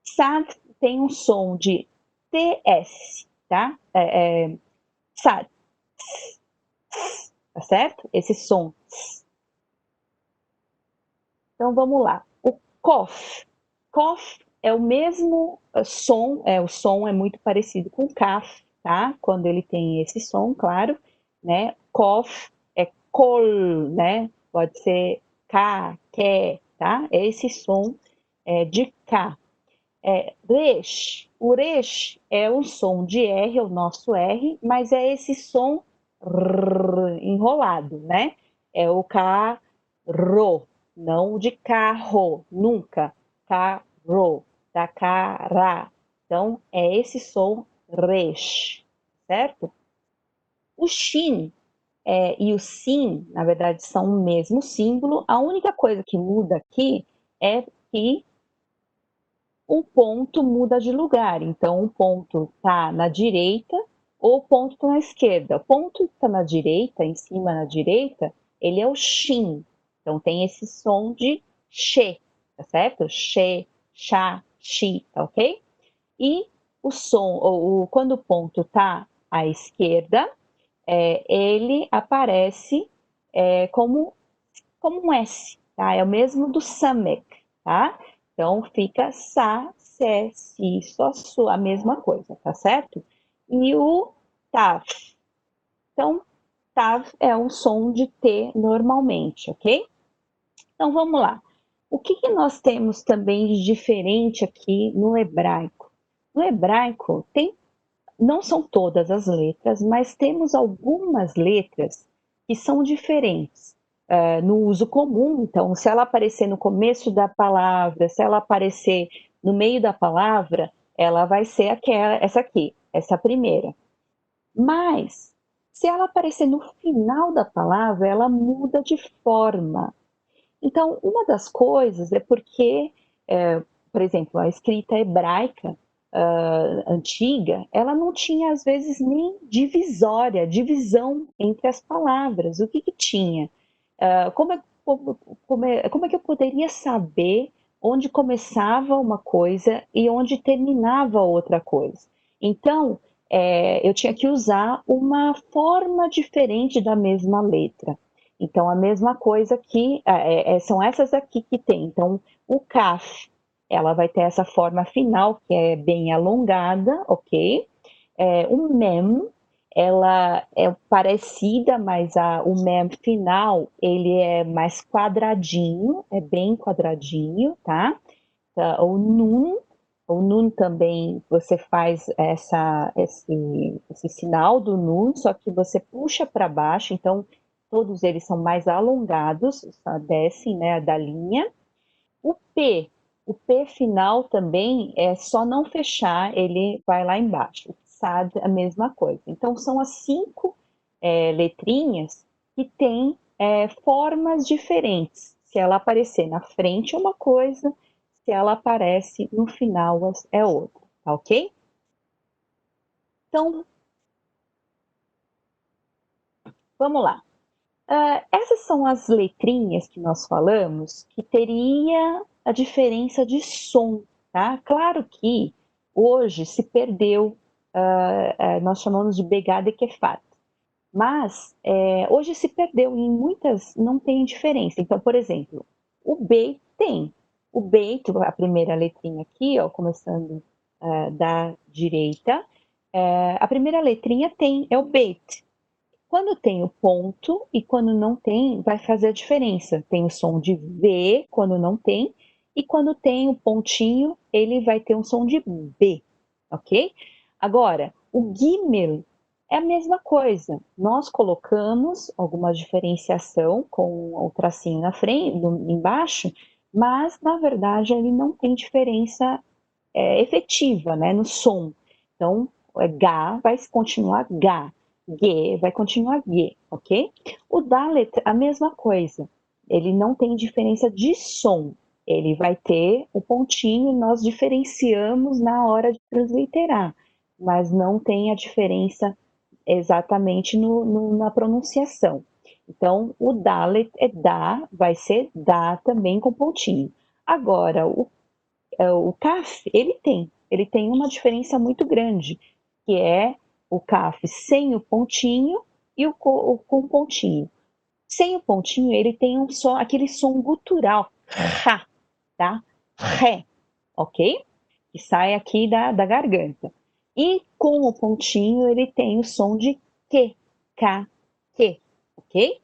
Speaker 2: SAD tem um som de TS, tá? SAD. Tá certo? Esse som. Então, vamos lá. O COF. COF é o mesmo som, o som é muito parecido com CAF, tá? Quando ele tem esse som, claro, né? COF é col, né? Pode ser K, que, tá? É esse som de K. Resh. O resh é o som de R, é o nosso R, mas é esse som enrolado, né? É o carro, não o de carro, nunca. Carro, da cara. Então, é esse som resh, certo? O shin e o sim, na verdade, são o mesmo símbolo. A única coisa que muda aqui é que o ponto muda de lugar. Então, o ponto está na direita ou o ponto está na esquerda. O ponto que está na direita, em cima na direita, ele é o shin. Então, tem esse som de she, tá certo? She, chá, chi, tá ok? E o som, quando o ponto está à esquerda, ele aparece como um S, tá? É o mesmo do samek, tá? Então fica sa, se, si, só, su, a mesma coisa, tá certo? E o tav. Então, tav é um som de T normalmente, ok? Então vamos lá. O que nós temos também de diferente aqui no hebraico? No hebraico não são todas as letras, mas temos algumas letras que são diferentes no uso comum. Então, se ela aparecer no começo da palavra, se ela aparecer no meio da palavra, ela vai ser essa aqui, essa primeira. Mas, se ela aparecer no final da palavra, ela muda de forma. Então, uma das coisas é porque, por exemplo, a escrita hebraica antiga, ela não tinha, às vezes, nem divisão entre as palavras. O que tinha? Como é que eu poderia saber onde começava uma coisa e onde terminava outra coisa? Então, eu tinha que usar uma forma diferente da mesma letra. Então, a mesma coisa que são essas aqui que tem. Então, o kaf, ela vai ter essa forma final, que é bem alongada, ok? O mem, ela é parecida, mas o mem final, ele é mais quadradinho, é bem quadradinho, tá? O nun também, você faz esse sinal do nun, só que você puxa para baixo, então todos eles são mais alongados, descem, né, da linha. O P final também é só não fechar, ele vai lá embaixo. O SAD, a mesma coisa. Então, são as 5 letrinhas que têm formas diferentes. Se ela aparecer na frente é uma coisa, se ela aparece no final é outra, tá ok? Então, vamos lá. Essas são as letrinhas que nós falamos que teria a diferença de som, tá? Claro que hoje se perdeu, nós chamamos de begada e kefat, mas hoje se perdeu em muitas, não tem diferença. Então, por exemplo, o B tem. O B, a primeira letrinha aqui, ó, começando da direita, a primeira letrinha é o beit. Quando tem o ponto e quando não tem, vai fazer a diferença. Tem o som de V quando não tem, e quando tem o pontinho, ele vai ter um som de B, ok? Agora, o Gimel é a mesma coisa. Nós colocamos alguma diferenciação com o tracinho na frente, embaixo, mas na verdade ele não tem diferença efetiva, né, no som. Então, Gá vai continuar Gá. G vai continuar G, ok? O Dalet, a mesma coisa. Ele não tem diferença de som. ele vai ter o pontinho, nós diferenciamos na hora de transliterar, mas não tem a diferença exatamente na pronunciação. Então, o Dalet é dá, vai ser dá também com pontinho. Agora, o Kaf, ele tem uma diferença muito grande, que é o Kaf sem o pontinho e o com pontinho. Sem o pontinho, ele tem aquele som gutural, ra, tá? Ré, ok? Que sai aqui da garganta. E com o pontinho, ele tem o som de que, k, que, ok?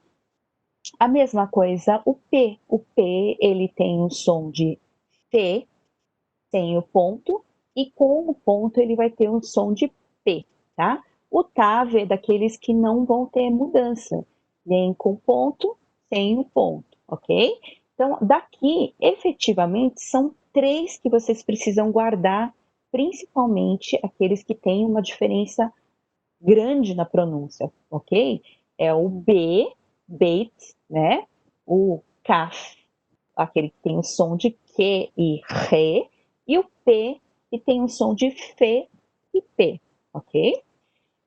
Speaker 2: A mesma coisa o P. O P, ele tem o som de T, sem o ponto, e com o ponto ele vai ter um som de P, tá? O TAV é daqueles que não vão ter mudança, nem com ponto, sem o ponto, ok? Então, daqui, efetivamente, são 3 que vocês precisam guardar, principalmente aqueles que têm uma diferença grande na pronúncia, ok? É o B, beit, né? O kaf, aquele que tem o som de que e re, e o P, que tem o som de fe e p, ok?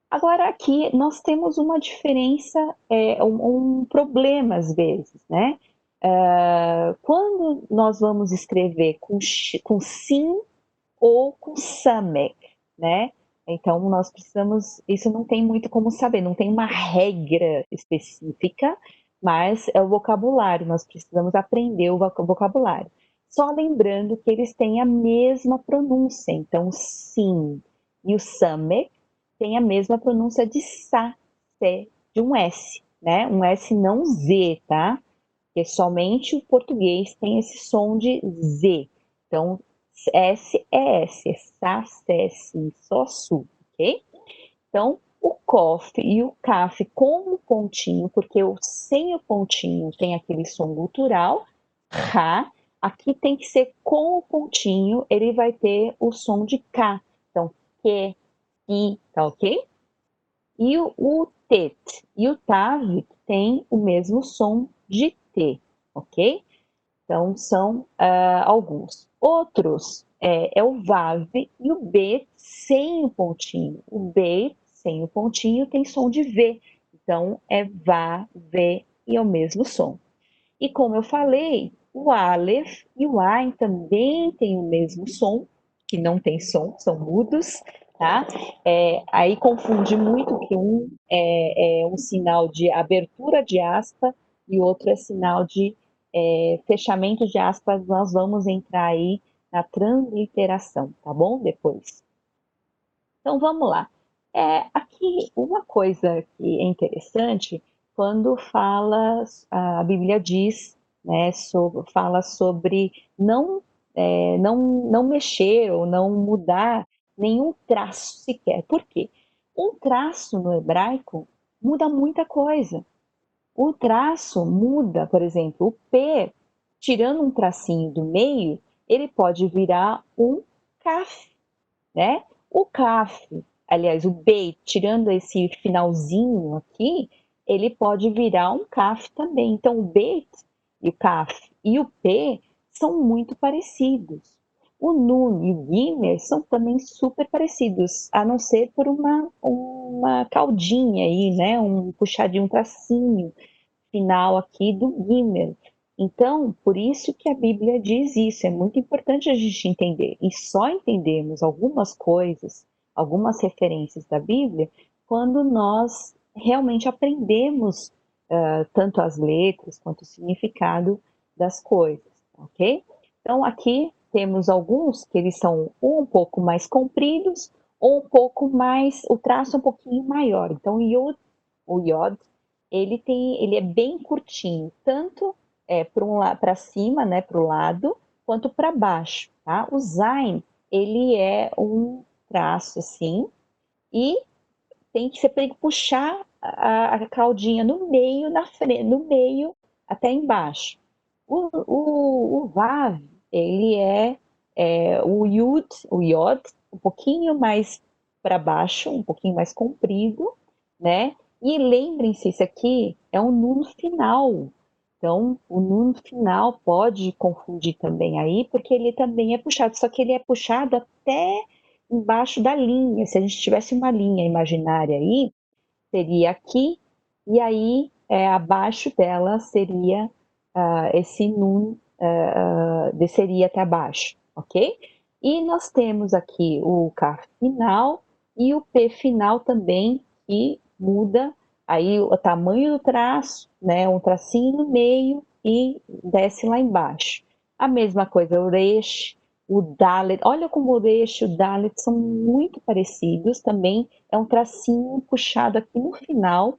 Speaker 2: Agora aqui nós temos uma diferença, um problema às vezes, né? Quando nós vamos escrever com sim ou com samek, né? Então nós precisamos, isso não tem muito como saber, não tem uma regra específica, mas é o vocabulário, nós precisamos aprender o vocabulário. Só lembrando que eles têm a mesma pronúncia, então sim e o samek tem a mesma pronúncia de sa, se, de um S, né? Um S não Z, tá? Porque somente o português tem esse som de Z. Então, S é S, é Sa, Se, Si, Só, Su, ok? Então, o COF e o CAF com o pontinho, porque sem o pontinho tem aquele som gutural, Ra, aqui tem que ser com o pontinho, ele vai ter o som de K. Então, que, tá ok? E o TET e o TAV tem o mesmo som de T, ok? Então, são alguns. Outros é o VAV e o B sem o pontinho. O B sem o pontinho tem som de V. Então, é VA, V e é o mesmo som. E como eu falei, o Aleph e o Ain também têm o mesmo som, que não tem som, são mudos, tá? Aí confunde muito que um é um sinal de abertura de aspa e o outro é sinal de fechamento de aspas. Nós vamos entrar aí na transliteração, tá bom? Depois. Então vamos lá. Aqui uma coisa que é interessante quando a Bíblia diz, né, fala sobre não mexer ou não mudar nenhum traço sequer. Por quê? Um traço no hebraico muda muita coisa. O traço muda, por exemplo, o P, tirando um tracinho do meio, ele pode virar um kaf, né? O CAF, aliás, o B, tirando esse finalzinho aqui, ele pode virar um CAF também. Então, o B e o CAF e o P são muito parecidos. O NUN e o GIMER são também super parecidos, a não ser por uma caudinha aí, né? Um puxadinho, um tracinho final aqui do GIMER. Então, por isso que a Bíblia diz isso, é muito importante a gente entender. E só entendemos algumas coisas, algumas referências da Bíblia, quando nós realmente aprendemos tanto as letras quanto o significado das coisas, ok? Então, aqui temos alguns que eles são um pouco mais compridos, ou um pouco mais, o traço é um pouquinho maior. Então, o Yod, ele é bem curtinho, tanto para cima, né, para o lado, quanto para baixo, tá? O Zain, ele é um traço assim, e você tem que puxar a caldinha no meio, na frente, no meio até embaixo. O Vav, ele o Yod, um pouquinho mais para baixo, um pouquinho mais comprido, né? E lembrem-se, isso aqui é um nun final. Então, o nun final pode confundir também aí, porque ele também é puxado, só que ele é puxado até embaixo da linha. Se a gente tivesse uma linha imaginária aí, seria aqui, e aí abaixo dela seria esse nun, desceria até baixo, ok? E nós temos aqui o K final e o P final também, que muda aí o tamanho do traço, né? Um tracinho no meio e desce lá embaixo. A mesma coisa, o Resh, o Dalet. Olha como o Resh e o Dalet são muito parecidos também. É um tracinho puxado aqui no final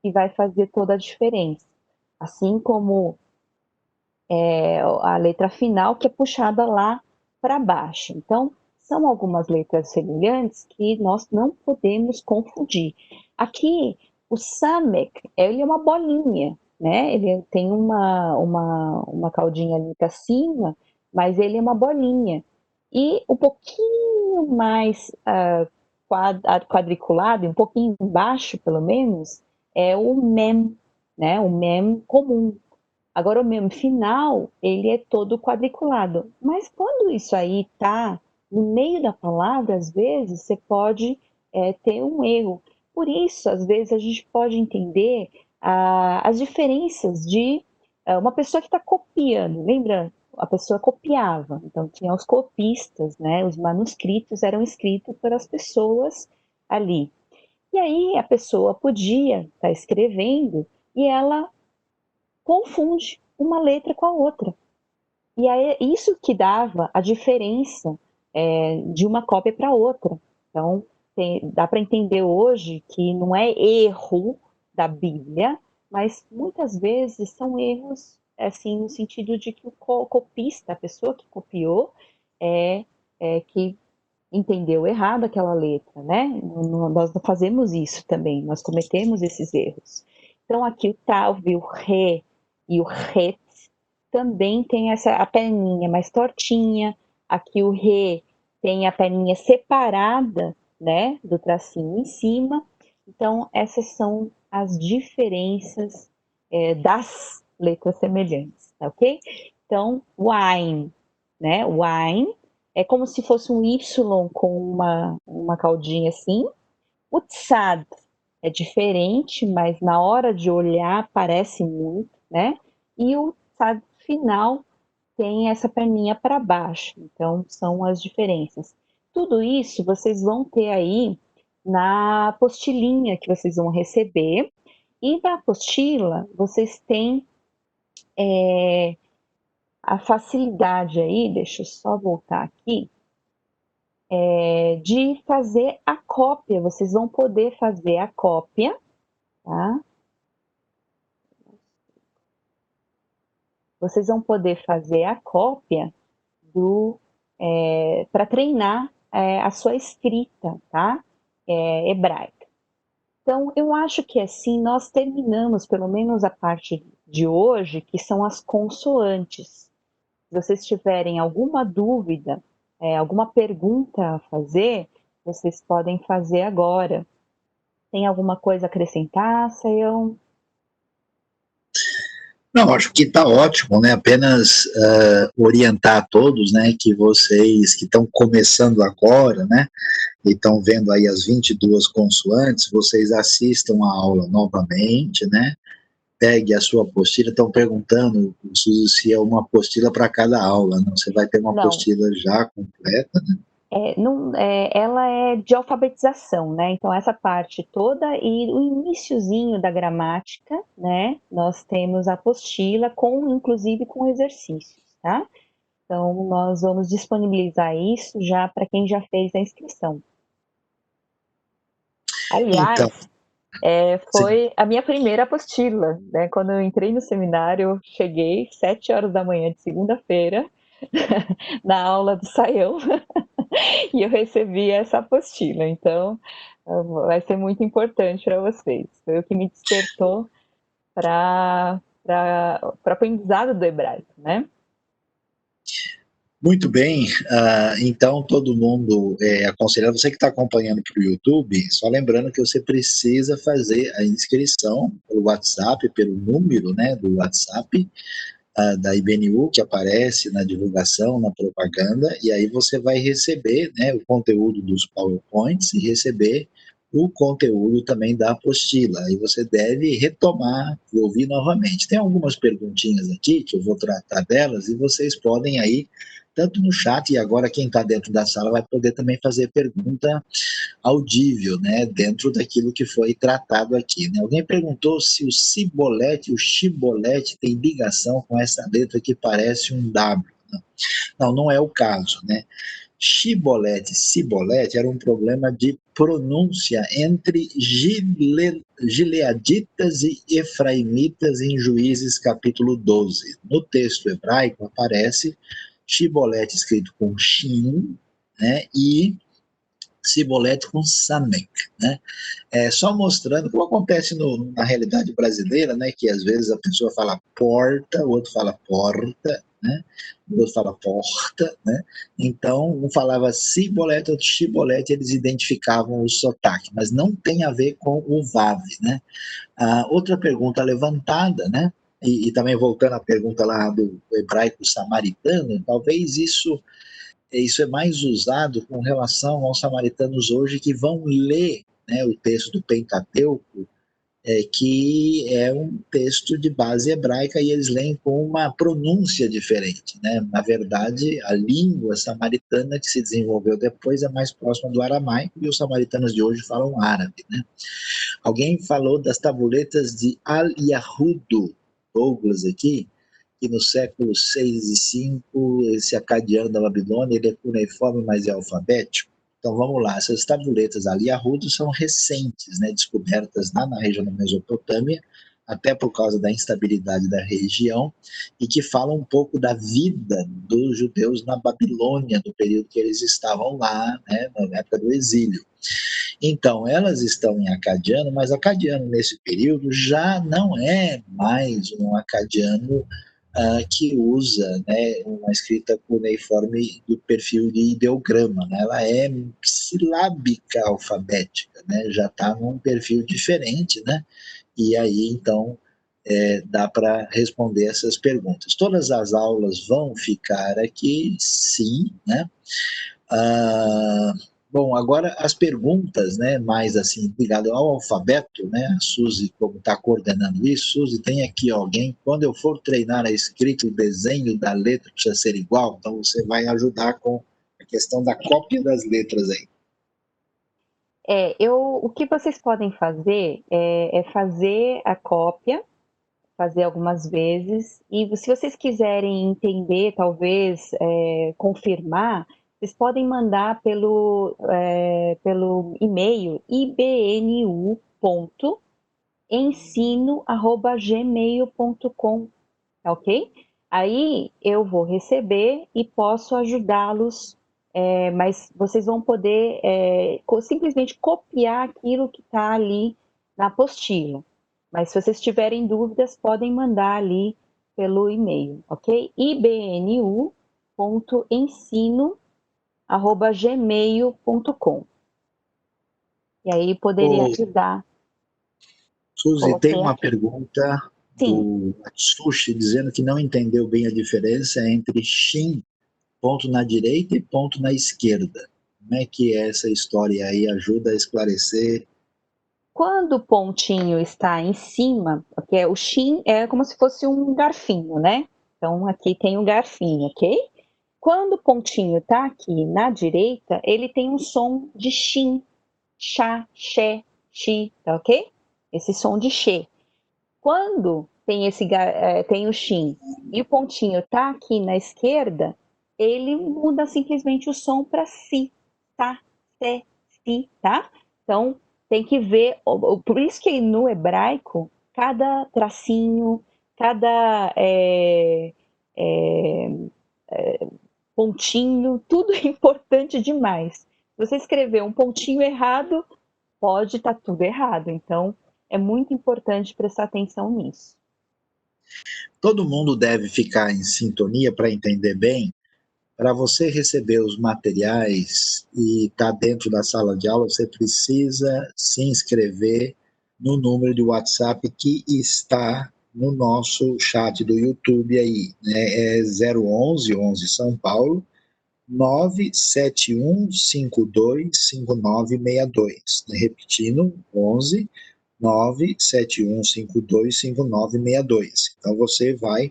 Speaker 2: que vai fazer toda a diferença. Assim como a letra final, que é puxada lá para baixo. Então, são algumas letras semelhantes que nós não podemos confundir. Aqui, o Samek, ele é uma bolinha, né? Ele tem uma caudinha ali para cima, mas ele é uma bolinha. E um pouquinho mais quadriculado, um pouquinho embaixo, pelo menos, é o Mem, né? O Mem comum. Agora, o mem final, ele é todo quadriculado. Mas quando isso aí está no meio da palavra, às vezes, você pode ter um erro. Por isso, às vezes, a gente pode entender as diferenças de uma pessoa que está copiando. Lembra? A pessoa copiava. Então, tinha os copistas, né? Os manuscritos eram escritos pelas pessoas ali. E aí, a pessoa podia estar escrevendo e ela confunde uma letra com a outra. E é isso que dava a diferença de uma cópia para outra. Então, dá para entender hoje que não é erro da Bíblia, mas muitas vezes são erros, assim, no sentido de que o copista, a pessoa que copiou, que entendeu errado aquela letra, né? Nós fazemos isso também, nós cometemos esses erros. Então, aqui o talve, o re e o ret também tem a perninha mais tortinha. Aqui o re tem a perninha separada, né, do tracinho em cima. Então, essas são as diferenças das letras semelhantes, tá ok? Então, wine, né? Wine é como se fosse um Y com uma caudinha assim. O tsad é diferente, mas na hora de olhar parece muito, né? E o tsad final tem essa perninha para baixo. Então, são as diferenças. Tudo isso vocês vão ter aí na apostilinha que vocês vão receber. E na apostila, vocês têm a facilidade aí, deixa eu só voltar aqui, de fazer a cópia. Vocês vão poder fazer a cópia, tá? Vocês vão poder fazer a cópia para treinar a sua escrita, tá? Hebraica. Então, eu acho que assim nós terminamos, pelo menos a parte de hoje, que são as consoantes. Se vocês tiverem alguma dúvida, alguma pergunta a fazer, vocês podem fazer agora. Tem alguma coisa a acrescentar, Sayão?
Speaker 1: Não, acho que está ótimo, né? Apenas orientar a todos, né, que vocês que estão começando agora, né, e estão vendo aí as 22 consoantes, vocês assistam a aula novamente, né? Pegue a sua apostila. Estão perguntando, Suzy, se é uma apostila para cada aula, não? Você vai ter uma
Speaker 2: Não,
Speaker 1: apostila já completa, né?
Speaker 2: não, ela é de alfabetização, né? Então, essa parte toda e o iniciozinho da gramática, né? Nós temos a apostila, inclusive com exercícios, tá? Então, nós vamos disponibilizar isso já para quem já fez a inscrição.
Speaker 1: Então,
Speaker 2: Aliás, foi a minha primeira apostila, né? Quando eu entrei no seminário, eu cheguei 7 horas da manhã de segunda-feira, na aula do Saião, e eu recebi essa apostila. Então, vai ser muito importante para vocês. Foi o que me despertou para o aprendizado do hebraico, né?
Speaker 1: Muito bem, então todo mundo aconselhado, você que está acompanhando pelo YouTube, só lembrando que você precisa fazer a inscrição pelo WhatsApp, pelo número, né, do WhatsApp da IBNU, que aparece na divulgação, na propaganda, e aí você vai receber, né, o conteúdo dos PowerPoints e receber o conteúdo também da apostila. Aí você deve retomar e ouvir novamente. Tem algumas perguntinhas aqui que eu vou tratar delas e vocês podem aí, tanto no chat, e agora quem está dentro da sala vai poder também fazer pergunta audível, né, dentro daquilo que foi tratado aqui. Né? Alguém perguntou se o cibolete, o chibolete, tem ligação com essa letra que parece um W. Não, não é o caso, né? Chibolete e cibolete era um problema de pronúncia entre gileaditas e efraimitas em Juízes capítulo 12. No texto hebraico aparece chibolete escrito com shin, né, e cibolete com samek, né? Só mostrando como acontece na realidade brasileira, né? Que às vezes a pessoa fala porta, o outro fala porta, né? O outro fala porta, né? Então, um falava cibolete, outro chibolete, eles identificavam o sotaque, mas não tem a ver com o VAV, né? Outra pergunta levantada, né? E também voltando à pergunta lá do hebraico samaritano, talvez isso é mais usado com relação aos samaritanos hoje que vão ler, né, o texto do Pentateuco, que é um texto de base hebraica e eles leem com uma pronúncia diferente. Né? Na verdade, a língua samaritana que se desenvolveu depois é mais próxima do aramaico e os samaritanos de hoje falam árabe. Né? Alguém falou das tabuletas de Al-Yahudo, Douglas aqui, que no século 6 e 5, esse acadiano da Babilônia, ele é cuneiforme, mas é alfabético. Então vamos lá, essas tabuletas ali, Arrudo, são recentes, né, descobertas lá na região da Mesopotâmia, até por causa da instabilidade da região, e que falam um pouco da vida dos judeus na Babilônia, no período que eles estavam lá, né, na época do exílio. Então, elas estão em acadiano, mas acadiano nesse período já não é mais um acadiano que usa, né, uma escrita cuneiforme do perfil de ideograma. Né? Ela é silábica alfabética, né? Já está num perfil diferente, né? E aí, então, dá para responder essas perguntas. Todas as aulas vão ficar aqui, sim, né? Bom, agora as perguntas, né, mais assim, ligado ao alfabeto, né, a Suzy, como está coordenando isso, Suzy, tem aqui alguém, quando eu for treinar a escrita, o desenho da letra precisa ser igual, então você vai ajudar com a questão da cópia das letras aí.
Speaker 2: O que vocês podem fazer é fazer a cópia, fazer algumas vezes, e se vocês quiserem entender, talvez confirmar, vocês podem mandar pelo e-mail ibnu.ensino@gmail.com, tá ok? Aí eu vou receber e posso ajudá-los, mas vocês vão poder simplesmente copiar aquilo que está ali na apostila. Mas se vocês tiverem dúvidas, podem mandar ali pelo e-mail, ok? ibnu.ensino@gmail.com. E aí poderia
Speaker 1: Ô,
Speaker 2: ajudar.
Speaker 1: Suzy, tem
Speaker 2: Coloquei
Speaker 1: uma
Speaker 2: aqui.
Speaker 1: pergunta
Speaker 2: Sim.
Speaker 1: do Atsushi dizendo que não entendeu bem a diferença entre Shin, ponto na direita, e ponto na esquerda. Como é que é essa história aí? Ajuda a esclarecer.
Speaker 2: Quando o pontinho está em cima, porque o shin é como se fosse um garfinho, né? Então aqui tem um garfinho, ok? Quando o pontinho está aqui na direita, ele tem um som de shin, chá, xé, chi, tá ok? Esse som de xê. Quando tem o shin e o pontinho está aqui na esquerda, ele muda simplesmente o som para si, tá, sé, si, tá? Então tem que ver, por isso que no hebraico, cada tracinho, cada pontinho, tudo é importante demais. Se você escrever um pontinho errado, pode estar tudo errado. Então é muito importante prestar atenção nisso.
Speaker 1: Todo mundo deve ficar em sintonia para entender bem, Para você receber os materiais e estar dentro da sala de aula, você precisa se inscrever no número de WhatsApp que está no nosso chat do YouTube aí, né? É 011 11 São Paulo 971525962. Repetindo, 11 971525962. Então você vai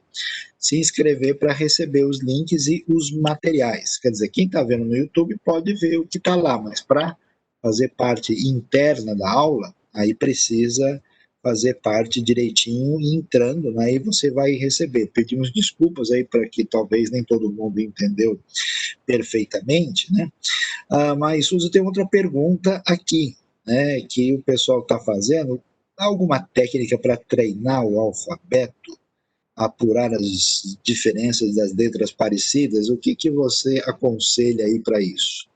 Speaker 1: se inscrever para receber os links e os materiais. Quer dizer, quem está vendo no YouTube pode ver o que está lá, mas para fazer parte interna da aula, aí precisa fazer parte direitinho e entrando, né, aí você vai receber. Pedimos desculpas aí para que talvez nem todo mundo entendeu perfeitamente, né? Mas, Suzy, tem outra pergunta aqui, né, que o pessoal está fazendo. Há alguma técnica para treinar o alfabeto, apurar as diferenças das letras parecidas? O que você aconselha aí para isso?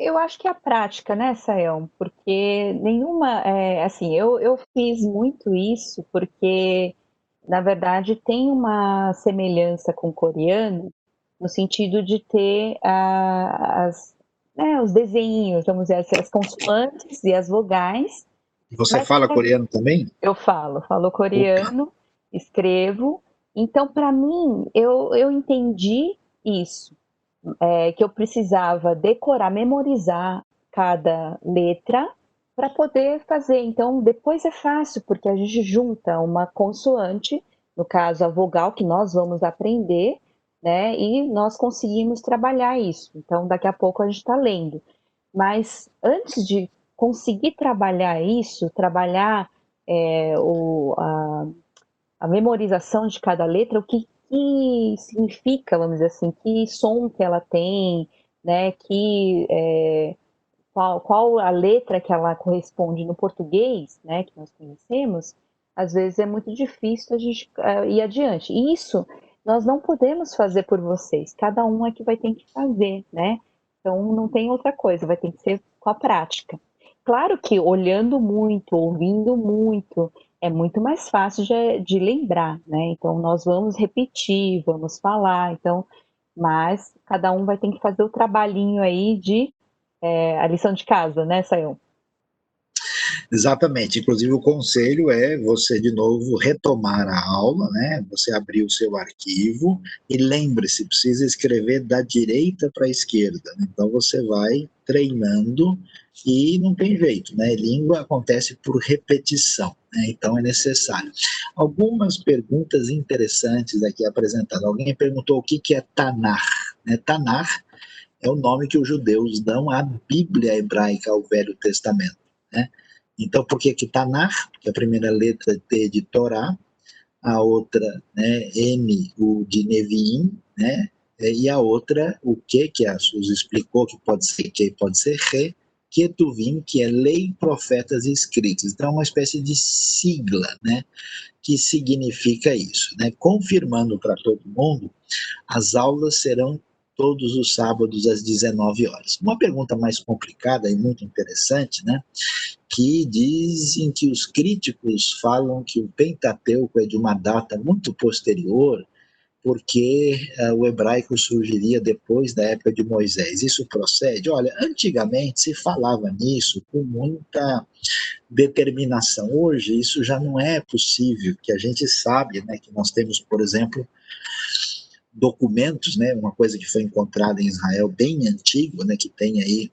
Speaker 2: Eu acho que é a prática, né, Sayão? Porque nenhuma, assim, eu fiz muito isso porque, na verdade, tem uma semelhança com o coreano, no sentido de ter os desenhos, vamos dizer assim, as consoantes e as vogais,
Speaker 1: Você
Speaker 2: mas
Speaker 1: fala coreano também?
Speaker 2: eu falo
Speaker 1: Opa,
Speaker 2: coreano, escrevo. Então, para mim, eu entendi isso, que eu precisava decorar, memorizar cada letra para poder fazer. Então, depois é fácil, porque a gente junta uma consoante, no caso a vogal que nós vamos aprender, né? E nós conseguimos trabalhar isso. Então, daqui a pouco a gente está lendo. Mas antes de conseguir trabalhar isso, trabalhar a memorização de cada letra, o que significa, vamos dizer assim, que som que ela tem, né, qual a letra que ela corresponde no português, né, que nós conhecemos, às vezes é muito difícil a gente ir adiante. E isso nós não podemos fazer por vocês, cada um é que vai ter que fazer, né? Então não tem outra coisa, vai ter que ser com a prática. Claro que olhando muito, ouvindo muito, é muito mais fácil de lembrar, né? Então nós vamos repetir, vamos falar, então, mas cada um vai ter que fazer o trabalhinho aí de a lição de casa, né, Sayão?
Speaker 1: exatamente. Inclusive, o conselho é você, de novo, retomar a aula, né? Você abrir o seu arquivo e lembre-se, precisa escrever da direita para a esquerda. Então, você vai treinando e não tem jeito, né? Língua acontece por repetição, né? Então, é necessário. Algumas perguntas interessantes aqui apresentadas. Alguém perguntou o que é Tanar, né? Tanar é o nome que os judeus dão à Bíblia hebraica, ao Velho Testamento, né? Então, por que Tanar? Porque a primeira letra é T de Torá, a outra, né, N, o de Neviim, né? E a outra, o que a Suzy explicou, que pode ser que, pode ser Re, Ketuvim, que é lei, profetas e escritos. Então, é uma espécie de sigla, né, que significa isso, né? Confirmando para todo mundo, as aulas serão todos os sábados às 19 horas. Uma pergunta mais complicada e muito interessante, né? Que dizem que os críticos falam que o Pentateuco é de uma data muito posterior, porque o hebraico surgiria depois da época de Moisés. Isso procede? Olha, antigamente se falava nisso com muita determinação. Hoje isso já não é possível, que a gente sabe, né, que nós temos, por exemplo, documentos, né, uma coisa que foi encontrada em Israel bem antigo, né, que tem aí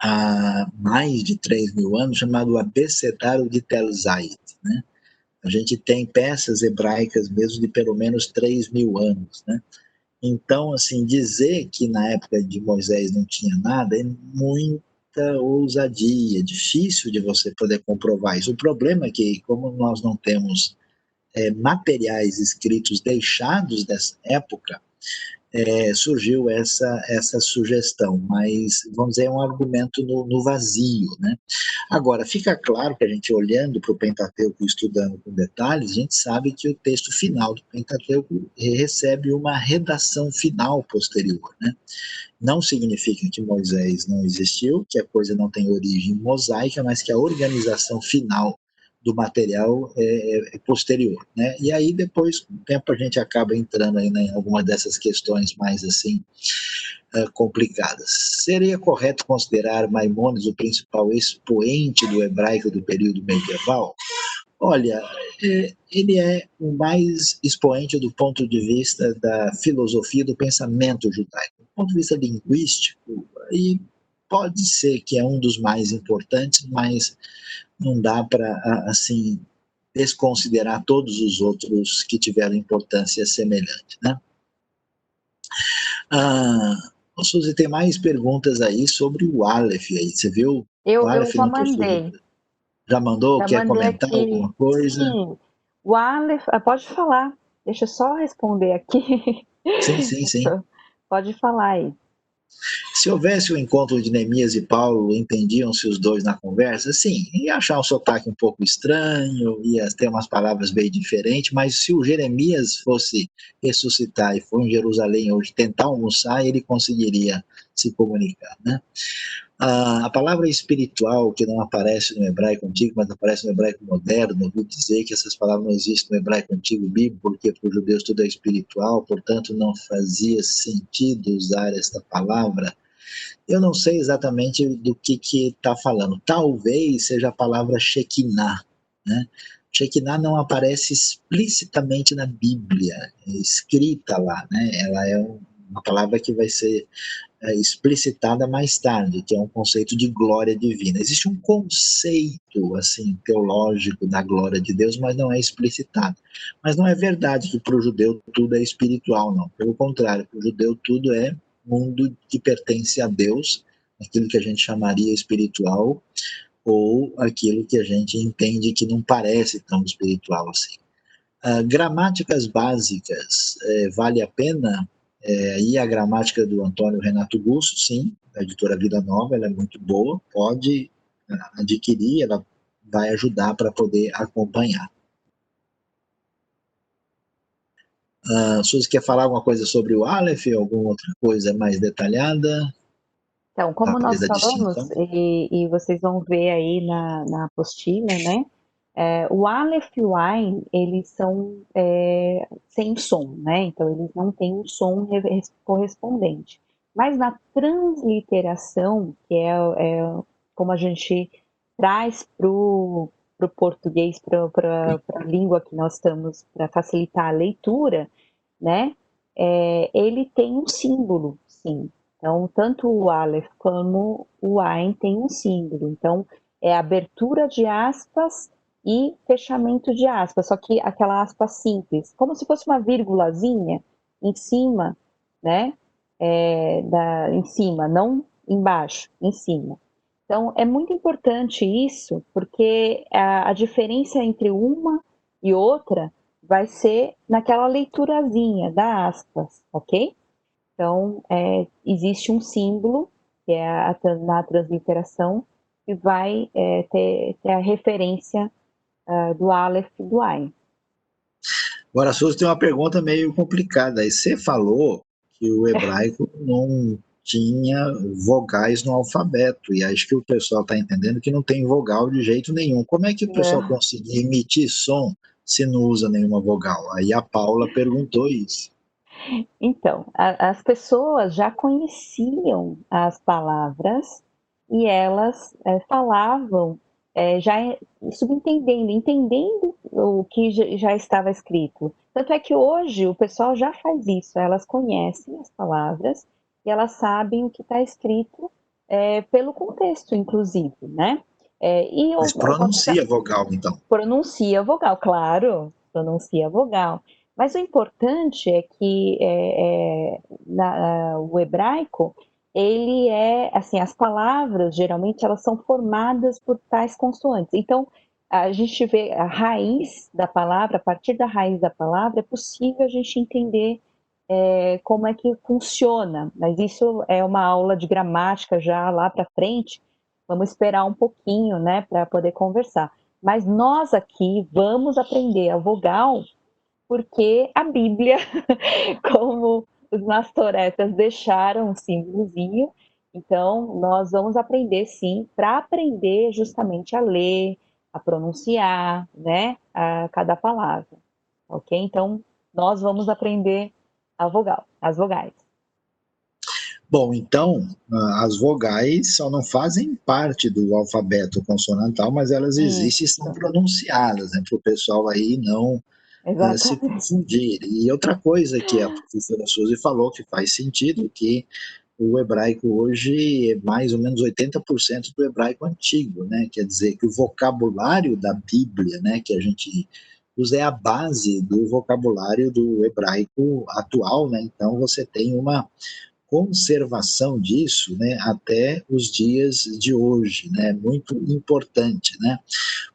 Speaker 1: há mais de 3.000 anos, chamado Abecedário de Tel Zait, né? A gente tem peças hebraicas mesmo de pelo menos 3.000 anos, né? Então, assim, dizer que na época de Moisés não tinha nada é muita ousadia, é difícil de você poder comprovar isso. O problema é que, como nós não temos materiais escritos deixados dessa época, surgiu essa sugestão, mas vamos dizer, é um argumento no vazio, né? Agora, fica claro que a gente olhando para o Pentateuco e estudando com detalhes, a gente sabe que o texto final do Pentateuco recebe uma redação final posterior, né? Não significa que Moisés não existiu, que a coisa não tem origem mosaica, mas que a organização final do material é posterior, né? E aí depois, com o tempo, a gente acaba entrando aí, né, em alguma dessas questões mais assim complicadas. Seria correto considerar Maimônides o principal expoente do hebraico do período medieval? Olha, ele é o mais expoente do ponto de vista da filosofia do pensamento judaico. Do ponto de vista linguístico, aí pode ser que é um dos mais importantes, mas não dá para, assim, desconsiderar todos os outros que tiveram importância semelhante, né? Suzy, tem mais perguntas aí sobre o Aleph aí, você viu? O
Speaker 2: Eu
Speaker 1: Aleph
Speaker 2: já
Speaker 1: não possui.
Speaker 2: mandei.
Speaker 1: Já mandou?
Speaker 2: Já
Speaker 1: Quer
Speaker 2: mandei
Speaker 1: comentar
Speaker 2: aqui.
Speaker 1: alguma coisa?
Speaker 2: Sim, o Aleph, pode falar. Deixa eu só responder aqui.
Speaker 1: Sim, sim, sim.
Speaker 2: Pode falar aí.
Speaker 1: Se houvesse o encontro de Neemias e Paulo, entendiam-se os dois na conversa? Sim, ia achar um sotaque um pouco estranho, ia ter umas palavras bem diferentes, mas se o Jeremias fosse ressuscitar e for em Jerusalém hoje tentar almoçar, ele conseguiria se comunicar, né? A palavra espiritual, que não aparece no hebraico antigo, mas aparece no hebraico moderno, ouvi dizer que essas palavras não existem no hebraico antigo bíblico, porque para os judeus tudo é espiritual, portanto não fazia sentido usar esta palavra. Eu não sei exatamente do que está falando. Talvez seja a palavra Shekinah, né? Shekinah não aparece explicitamente na Bíblia, é escrita lá, né? Ela é uma palavra que vai ser explicitada mais tarde, que é um conceito de glória divina. Existe um conceito assim teológico da glória de Deus, mas não é explicitado. Mas não é verdade que para o judeu tudo é espiritual, não. Pelo contrário, para o judeu tudo é mundo que pertence a Deus, aquilo que a gente chamaria espiritual, ou aquilo que a gente entende que não parece tão espiritual assim. Gramáticas básicas, vale a pena? E a gramática do Antônio Renato Busto, sim, da editora Vida Nova, ela é muito boa, pode adquirir, ela vai ajudar para poder acompanhar. Suzy, quer falar alguma coisa sobre o Aleph, alguma outra coisa mais detalhada?
Speaker 2: Então, como
Speaker 1: Talvez
Speaker 2: nós
Speaker 1: a
Speaker 2: falamos,
Speaker 1: distinção.
Speaker 2: e vocês vão ver aí na apostila, né? O Aleph e o Ain, eles são sem som, né? Então, eles não têm um som correspondente. Mas na transliteração, que é como a gente traz para o português, para a língua que nós estamos, para facilitar a leitura, né? Ele tem um símbolo, sim. Então, tanto o Aleph como o Ain tem um símbolo. Então, é abertura de aspas e fechamento de aspas, só que aquela aspa simples, como se fosse uma vírgulazinha em cima, né? Em cima, não embaixo, em cima. Então, é muito importante isso, porque a diferença entre uma e outra vai ser naquela leiturazinha da aspas, ok? Então, existe um símbolo, que é na transliteração, que vai ter a referência do Aleph e do Ain.
Speaker 1: Agora, Suzy, tem uma pergunta meio complicada. Aí você falou que o hebraico não tinha vogais no alfabeto, e acho que o pessoal está entendendo que não tem vogal de jeito nenhum. Como é que o pessoal conseguia emitir som se não usa nenhuma vogal? Aí a Paula perguntou isso.
Speaker 2: Então, as pessoas já conheciam as palavras e elas falavam já subentendendo, entendendo o que já estava escrito. Tanto é que hoje o pessoal já faz isso, elas conhecem as palavras e elas sabem o que está escrito pelo contexto, inclusive, né?
Speaker 1: Mas pronuncia vogal, então.
Speaker 2: Pronuncia a vogal, claro, pronuncia a vogal. Mas o importante é que o hebraico, ele assim, as palavras, geralmente, elas são formadas por tais consoantes. Então, a gente vê a raiz da palavra, a partir da raiz da palavra, é possível a gente entender como é que funciona. Mas isso é uma aula de gramática já lá para frente. Vamos esperar um pouquinho, né, para poder conversar. Mas nós aqui vamos aprender a vogal porque a Bíblia, como os mastoretas deixaram um símbolozinho, então nós vamos aprender sim, para aprender justamente a ler, a pronunciar, né, a cada palavra, ok? Então, nós vamos aprender as vogais.
Speaker 1: Bom, então, as vogais só não fazem parte do alfabeto consonantal, mas elas existem e são
Speaker 2: Isso,
Speaker 1: pronunciadas, né, para o pessoal aí não se
Speaker 2: exatamente.
Speaker 1: confundir. E outra coisa que a professora Suzy falou, que faz sentido, que o hebraico hoje é mais ou menos 80% do hebraico antigo, né? Quer dizer que o vocabulário da Bíblia, né, que a gente usa é a base do vocabulário do hebraico atual, né? Então você tem uma conservação disso, né, até os dias de hoje, né, muito importante, né.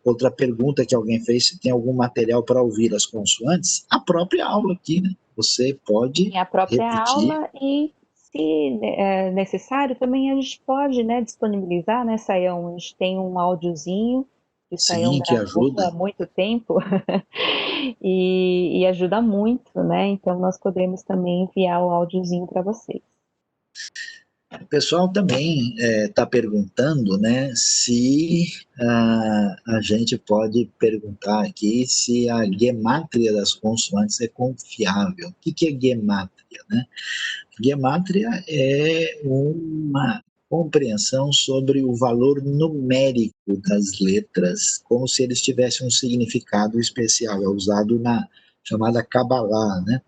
Speaker 1: Outra pergunta que alguém fez, se tem algum material para ouvir as consoantes, a própria aula aqui, né, você pode
Speaker 2: Tem a própria
Speaker 1: repetir.
Speaker 2: aula e, se necessário, também a gente pode, né, disponibilizar, né, Sayão? A gente tem um áudiozinho que o Sayão
Speaker 1: Sim, que
Speaker 2: gravou
Speaker 1: ajuda.
Speaker 2: há muito tempo e ajuda muito, né? Então, nós podemos também enviar o áudiozinho para vocês.
Speaker 1: O pessoal também está perguntando, né, se a gente pode perguntar aqui se a gemátria das consoantes é confiável. O que é gemátria, né? Gemátria é uma compreensão sobre o valor numérico das letras, como se eles tivessem um significado especial. É usado na chamada Kabbalah, né?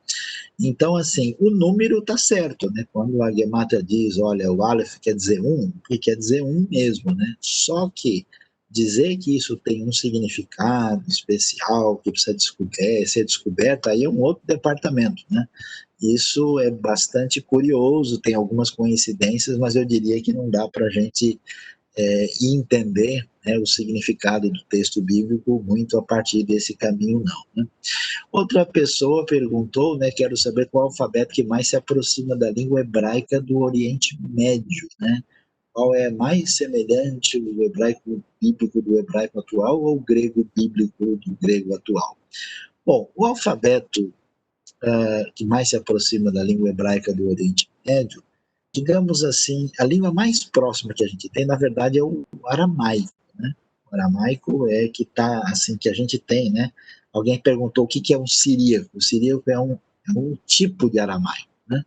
Speaker 1: Então, assim, o número está certo, né? Quando a Gemátria diz, olha, o Aleph quer dizer um, que quer dizer um mesmo, né? Só que dizer que isso tem um significado especial, que precisa ser descoberto, aí é um outro departamento, né? Isso é bastante curioso, tem algumas coincidências, mas eu diria que não dá para a gente entender, né, o significado do texto bíblico muito a partir desse caminho, não. Né? Outra pessoa perguntou, né, quero saber qual alfabeto que mais se aproxima da língua hebraica do Oriente Médio, né? Qual é mais semelhante, o hebraico bíblico do hebraico atual ou o grego bíblico do grego atual? Bom, o alfabeto que mais se aproxima da língua hebraica do Oriente Médio, digamos assim, a língua mais próxima que a gente tem, na verdade, é o aramaico, né? O aramaico é que tá, assim, que a gente tem, né? Alguém perguntou o que é um siríaco. O siríaco é um tipo de aramaico, né?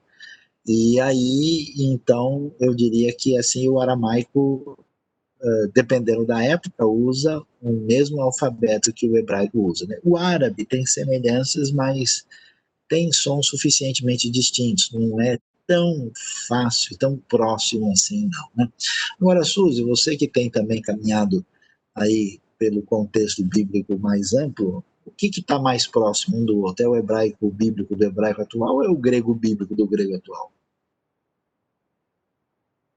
Speaker 1: E aí, então, eu diria que, assim, o aramaico, dependendo da época, usa o mesmo alfabeto que o hebraico usa, né? O árabe tem semelhanças, mas tem sons suficientemente distintos, não é tão fácil, tão próximo assim, não. Né? Agora, Suzy, você que tem também caminhado aí pelo contexto bíblico mais amplo, o que está mais próximo um do outro? É o hebraico bíblico do hebraico atual ou é o grego bíblico do grego atual?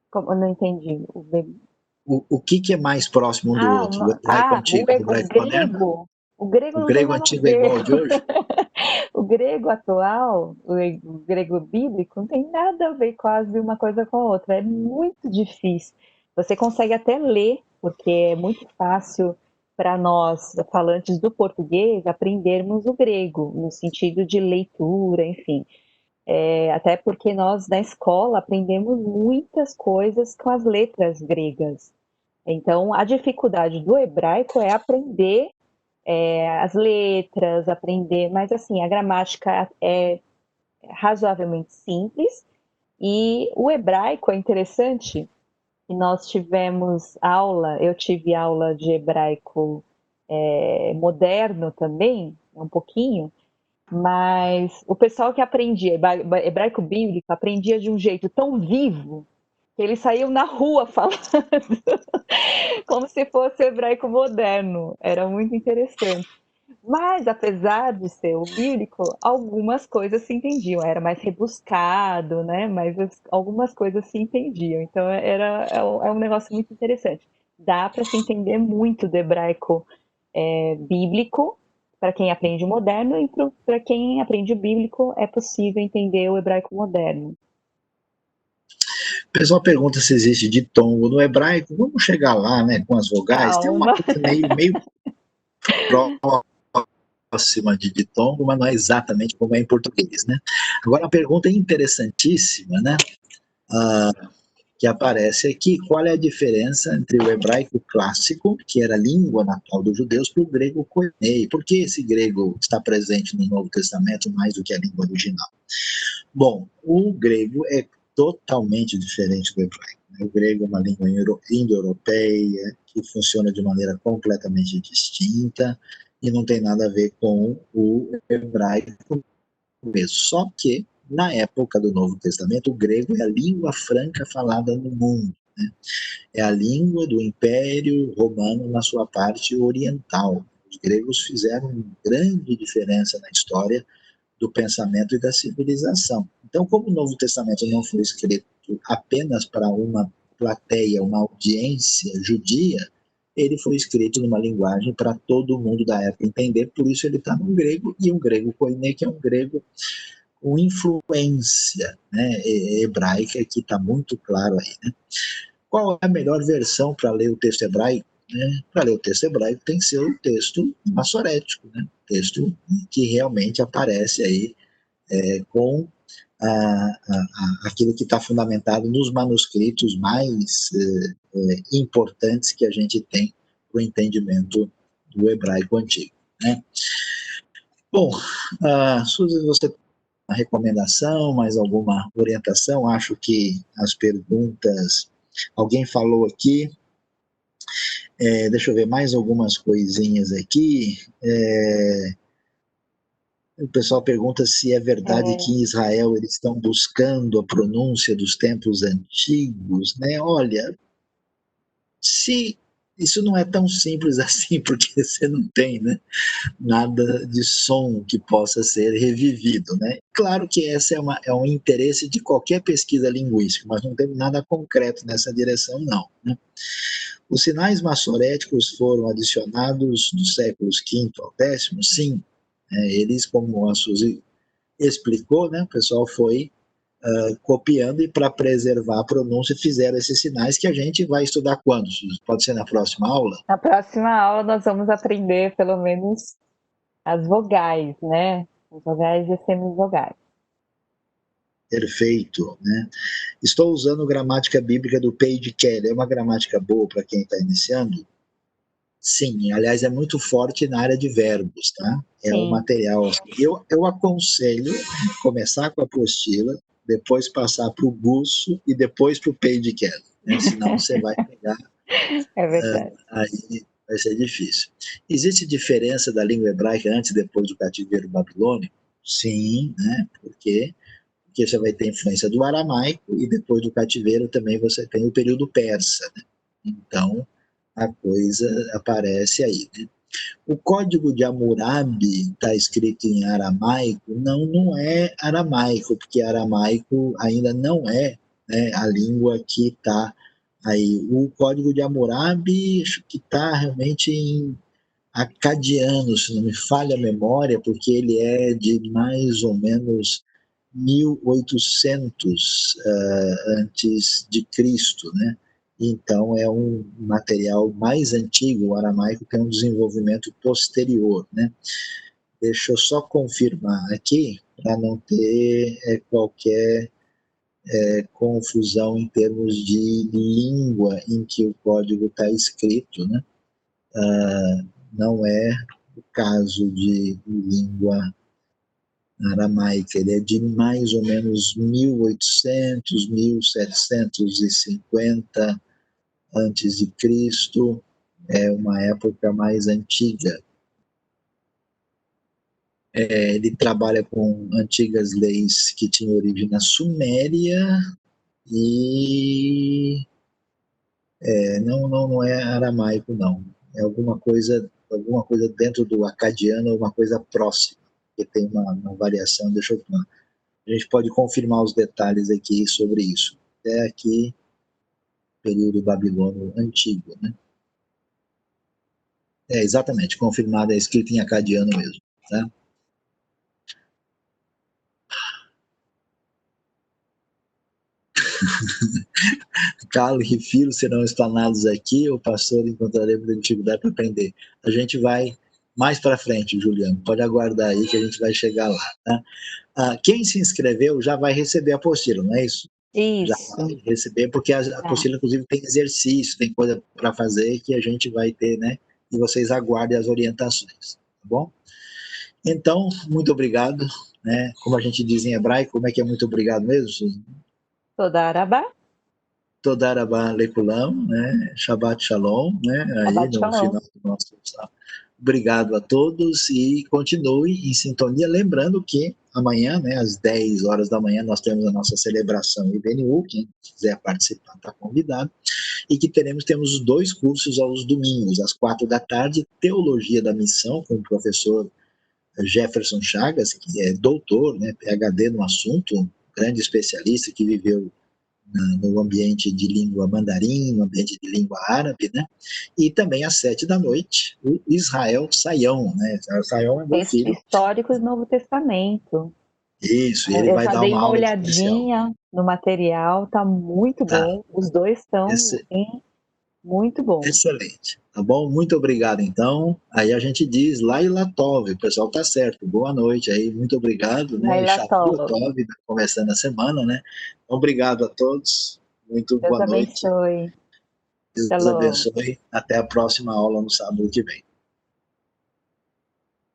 Speaker 2: Como eu não entendi.
Speaker 1: O que é mais próximo um do outro? O hebraico antigo, o hebraico moderno?
Speaker 2: O grego
Speaker 1: O
Speaker 2: não tem
Speaker 1: grego
Speaker 2: nada a
Speaker 1: antigo é
Speaker 2: ver.
Speaker 1: igual ao de hoje?
Speaker 2: O grego atual, o grego bíblico, não tem nada a ver quase uma coisa com a outra. É muito difícil. Você consegue até ler, porque é muito fácil para nós, falantes do português, aprendermos o grego, no sentido de leitura, enfim. Até porque nós, na escola, aprendemos muitas coisas com as letras gregas. Então, a dificuldade do hebraico é aprender as letras, aprender, mas assim, a gramática é razoavelmente simples. E o hebraico é interessante, que nós tivemos aula, eu tive aula de hebraico moderno também, um pouquinho, mas o pessoal que aprendia hebraico bíblico aprendia de um jeito tão vivo que eles saíam na rua falando como se fosse hebraico moderno. Era muito interessante. Mas, apesar de ser o bíblico, algumas coisas se entendiam. Era mais rebuscado, né? Mas algumas coisas se entendiam. Então, é um negócio muito interessante. Dá para se entender muito do hebraico bíblico, para quem aprende o moderno, e para quem aprende o bíblico, é possível entender o hebraico moderno.
Speaker 1: O pessoal pergunta se existe ditongo no hebraico. Vamos chegar lá, né, com as vogais. Tem uma
Speaker 2: Calma.
Speaker 1: coisa meio próxima de ditongo, mas não é exatamente como é em português, né? Agora, uma pergunta interessantíssima, né? que aparece aqui. Qual é a diferença entre o hebraico clássico, que era a língua natal dos judeus, para o grego koinei? Por que esse grego está presente no Novo Testamento mais do que a língua original? Bom, o grego é totalmente diferente do hebraico. O grego é uma língua indo-europeia que funciona de maneira completamente distinta e não tem nada a ver com o hebraico mesmo. Só que, na época do Novo Testamento, o grego é a língua franca falada no mundo. Né? É a língua do Império Romano na sua parte oriental. Os gregos fizeram uma grande diferença na história do pensamento e da civilização. Então, como o Novo Testamento não foi escrito apenas para uma plateia, uma audiência judia, ele foi escrito numa linguagem para todo mundo da época entender, por isso ele está no grego, e um grego koiné, que é um grego com influência, né, hebraica, que está muito claro aí. Né? Qual é a melhor versão para ler o texto hebraico? Né? Para ler o texto hebraico tem que ser o texto massorético, né? Texto que realmente aparece aí com aquilo que está fundamentado nos manuscritos mais importantes que a gente tem para o entendimento do hebraico antigo. Né? Bom, Suzy, você tem uma recomendação, mais alguma orientação? Acho que as perguntas... Alguém falou aqui, deixa eu ver mais algumas coisinhas aqui. O pessoal pergunta se é verdade que em Israel eles estão buscando a pronúncia dos tempos antigos, né? Olha, se isso não é tão simples assim, porque você não tem, né, nada de som que possa ser revivido, né? Claro que esse é um interesse de qualquer pesquisa linguística, mas não temos nada concreto nessa direção, não. Né? Os sinais massoréticos foram adicionados dos séculos V ao X, sim. Eles, como a Suzy explicou, né, o pessoal foi copiando e para preservar a pronúncia fizeram esses sinais que a gente vai estudar quando, Suzy? Pode ser na próxima aula?
Speaker 2: Na próxima aula nós vamos aprender pelo menos as vogais, né? As vogais e as semivogais.
Speaker 1: Perfeito, né? Estou usando gramática bíblica do Page Kelly. É uma gramática boa para quem está iniciando? Sim, aliás, é muito forte na área de verbos, tá? É um material. Eu aconselho começar com a apostila, depois passar para o Busso e depois para o Page Kelly, né? Senão você vai pegar.
Speaker 2: É verdade.
Speaker 1: Aí vai ser difícil. Existe diferença da língua hebraica antes e depois do cativeiro babilônico? Sim, né? Porque você vai ter influência do aramaico e depois do cativeiro também você tem o período persa. Né? Então, a coisa aparece aí. Né? O código de Hammurabi está escrito em aramaico? Não, não é aramaico, porque aramaico ainda não é, né, a língua que está aí. O código de Hammurabi acho que está realmente em acadiano, se não me falha a memória, porque ele é de mais ou menos 1800 antes de Cristo, né? Então é um material mais antigo, o aramaico tem um desenvolvimento posterior, né? Deixa eu só confirmar aqui, para não ter qualquer confusão em termos de língua em que o código está escrito, né? Não é o caso de língua aramaica, ele é de mais ou menos 1800, 1750 antes de Cristo, é uma época mais antiga. Ele trabalha com antigas leis que tinham origem na Suméria e não é aramaico, não. É alguma coisa dentro do acadiano, uma coisa próxima, que tem uma variação. Deixa eu falar. A gente pode confirmar os detalhes aqui sobre isso. Até aqui, período babilônio antigo, né? Exatamente, confirmado, é escrito em acadiano mesmo, tá? Calo e refiro serão explanados aqui, o pastor encontraremos dificuldade para aprender. A gente vai mais para frente, Juliano, pode aguardar aí que a gente vai chegar lá, tá? Quem se inscreveu já vai receber a apostila, não é isso? Já
Speaker 2: Isso.
Speaker 1: vai receber, porque a apostila, inclusive, tem exercício, tem coisa para fazer que a gente vai ter, né? E vocês aguardem as orientações, tá bom? Então, muito obrigado, né? Como a gente diz em hebraico, como é que é muito obrigado mesmo, Suzy?
Speaker 2: Toda Arabá.
Speaker 1: Toda Arabá Lekulam, né? Shabbat Shalom, né? Aí
Speaker 2: Shabbat
Speaker 1: no
Speaker 2: Shalom.
Speaker 1: final do nosso. Obrigado a todos e continue em sintonia. Lembrando que amanhã, né, às 10 horas da manhã, nós temos a nossa celebração IBNU. Quem quiser participar está convidado. E que temos os 2 cursos aos domingos, às 4 da tarde, Teologia da Missão, com o professor Jefferson Chagas, que é doutor, né, PhD no assunto, um grande especialista que viveu no ambiente de língua mandarim, no ambiente de língua árabe, né? E também às 7 da noite, o Israel Sayão, né? Israel Sayão é meu
Speaker 2: Texto
Speaker 1: filho.
Speaker 2: histórico do Novo Testamento.
Speaker 1: Isso, e ele
Speaker 2: Eu
Speaker 1: vai
Speaker 2: já
Speaker 1: dar
Speaker 2: dei
Speaker 1: uma
Speaker 2: uma
Speaker 1: aula especial.
Speaker 2: olhadinha no material, tá muito
Speaker 1: Tá,
Speaker 2: bom. Os dois estão
Speaker 1: Esse,
Speaker 2: muito bom.
Speaker 1: excelente. Tá bom? Muito obrigado, então. Aí a gente diz Laila Tov, o pessoal tá certo. Boa noite aí, muito obrigado, né?
Speaker 2: Laila
Speaker 1: Shavua
Speaker 2: Tov.
Speaker 1: Tov, começando a semana, né? Obrigado a todos. Muito
Speaker 2: Deus
Speaker 1: boa noite.
Speaker 2: abençoe.
Speaker 1: Deus
Speaker 2: Shalom.
Speaker 1: abençoe. Até a próxima aula no sábado que vem.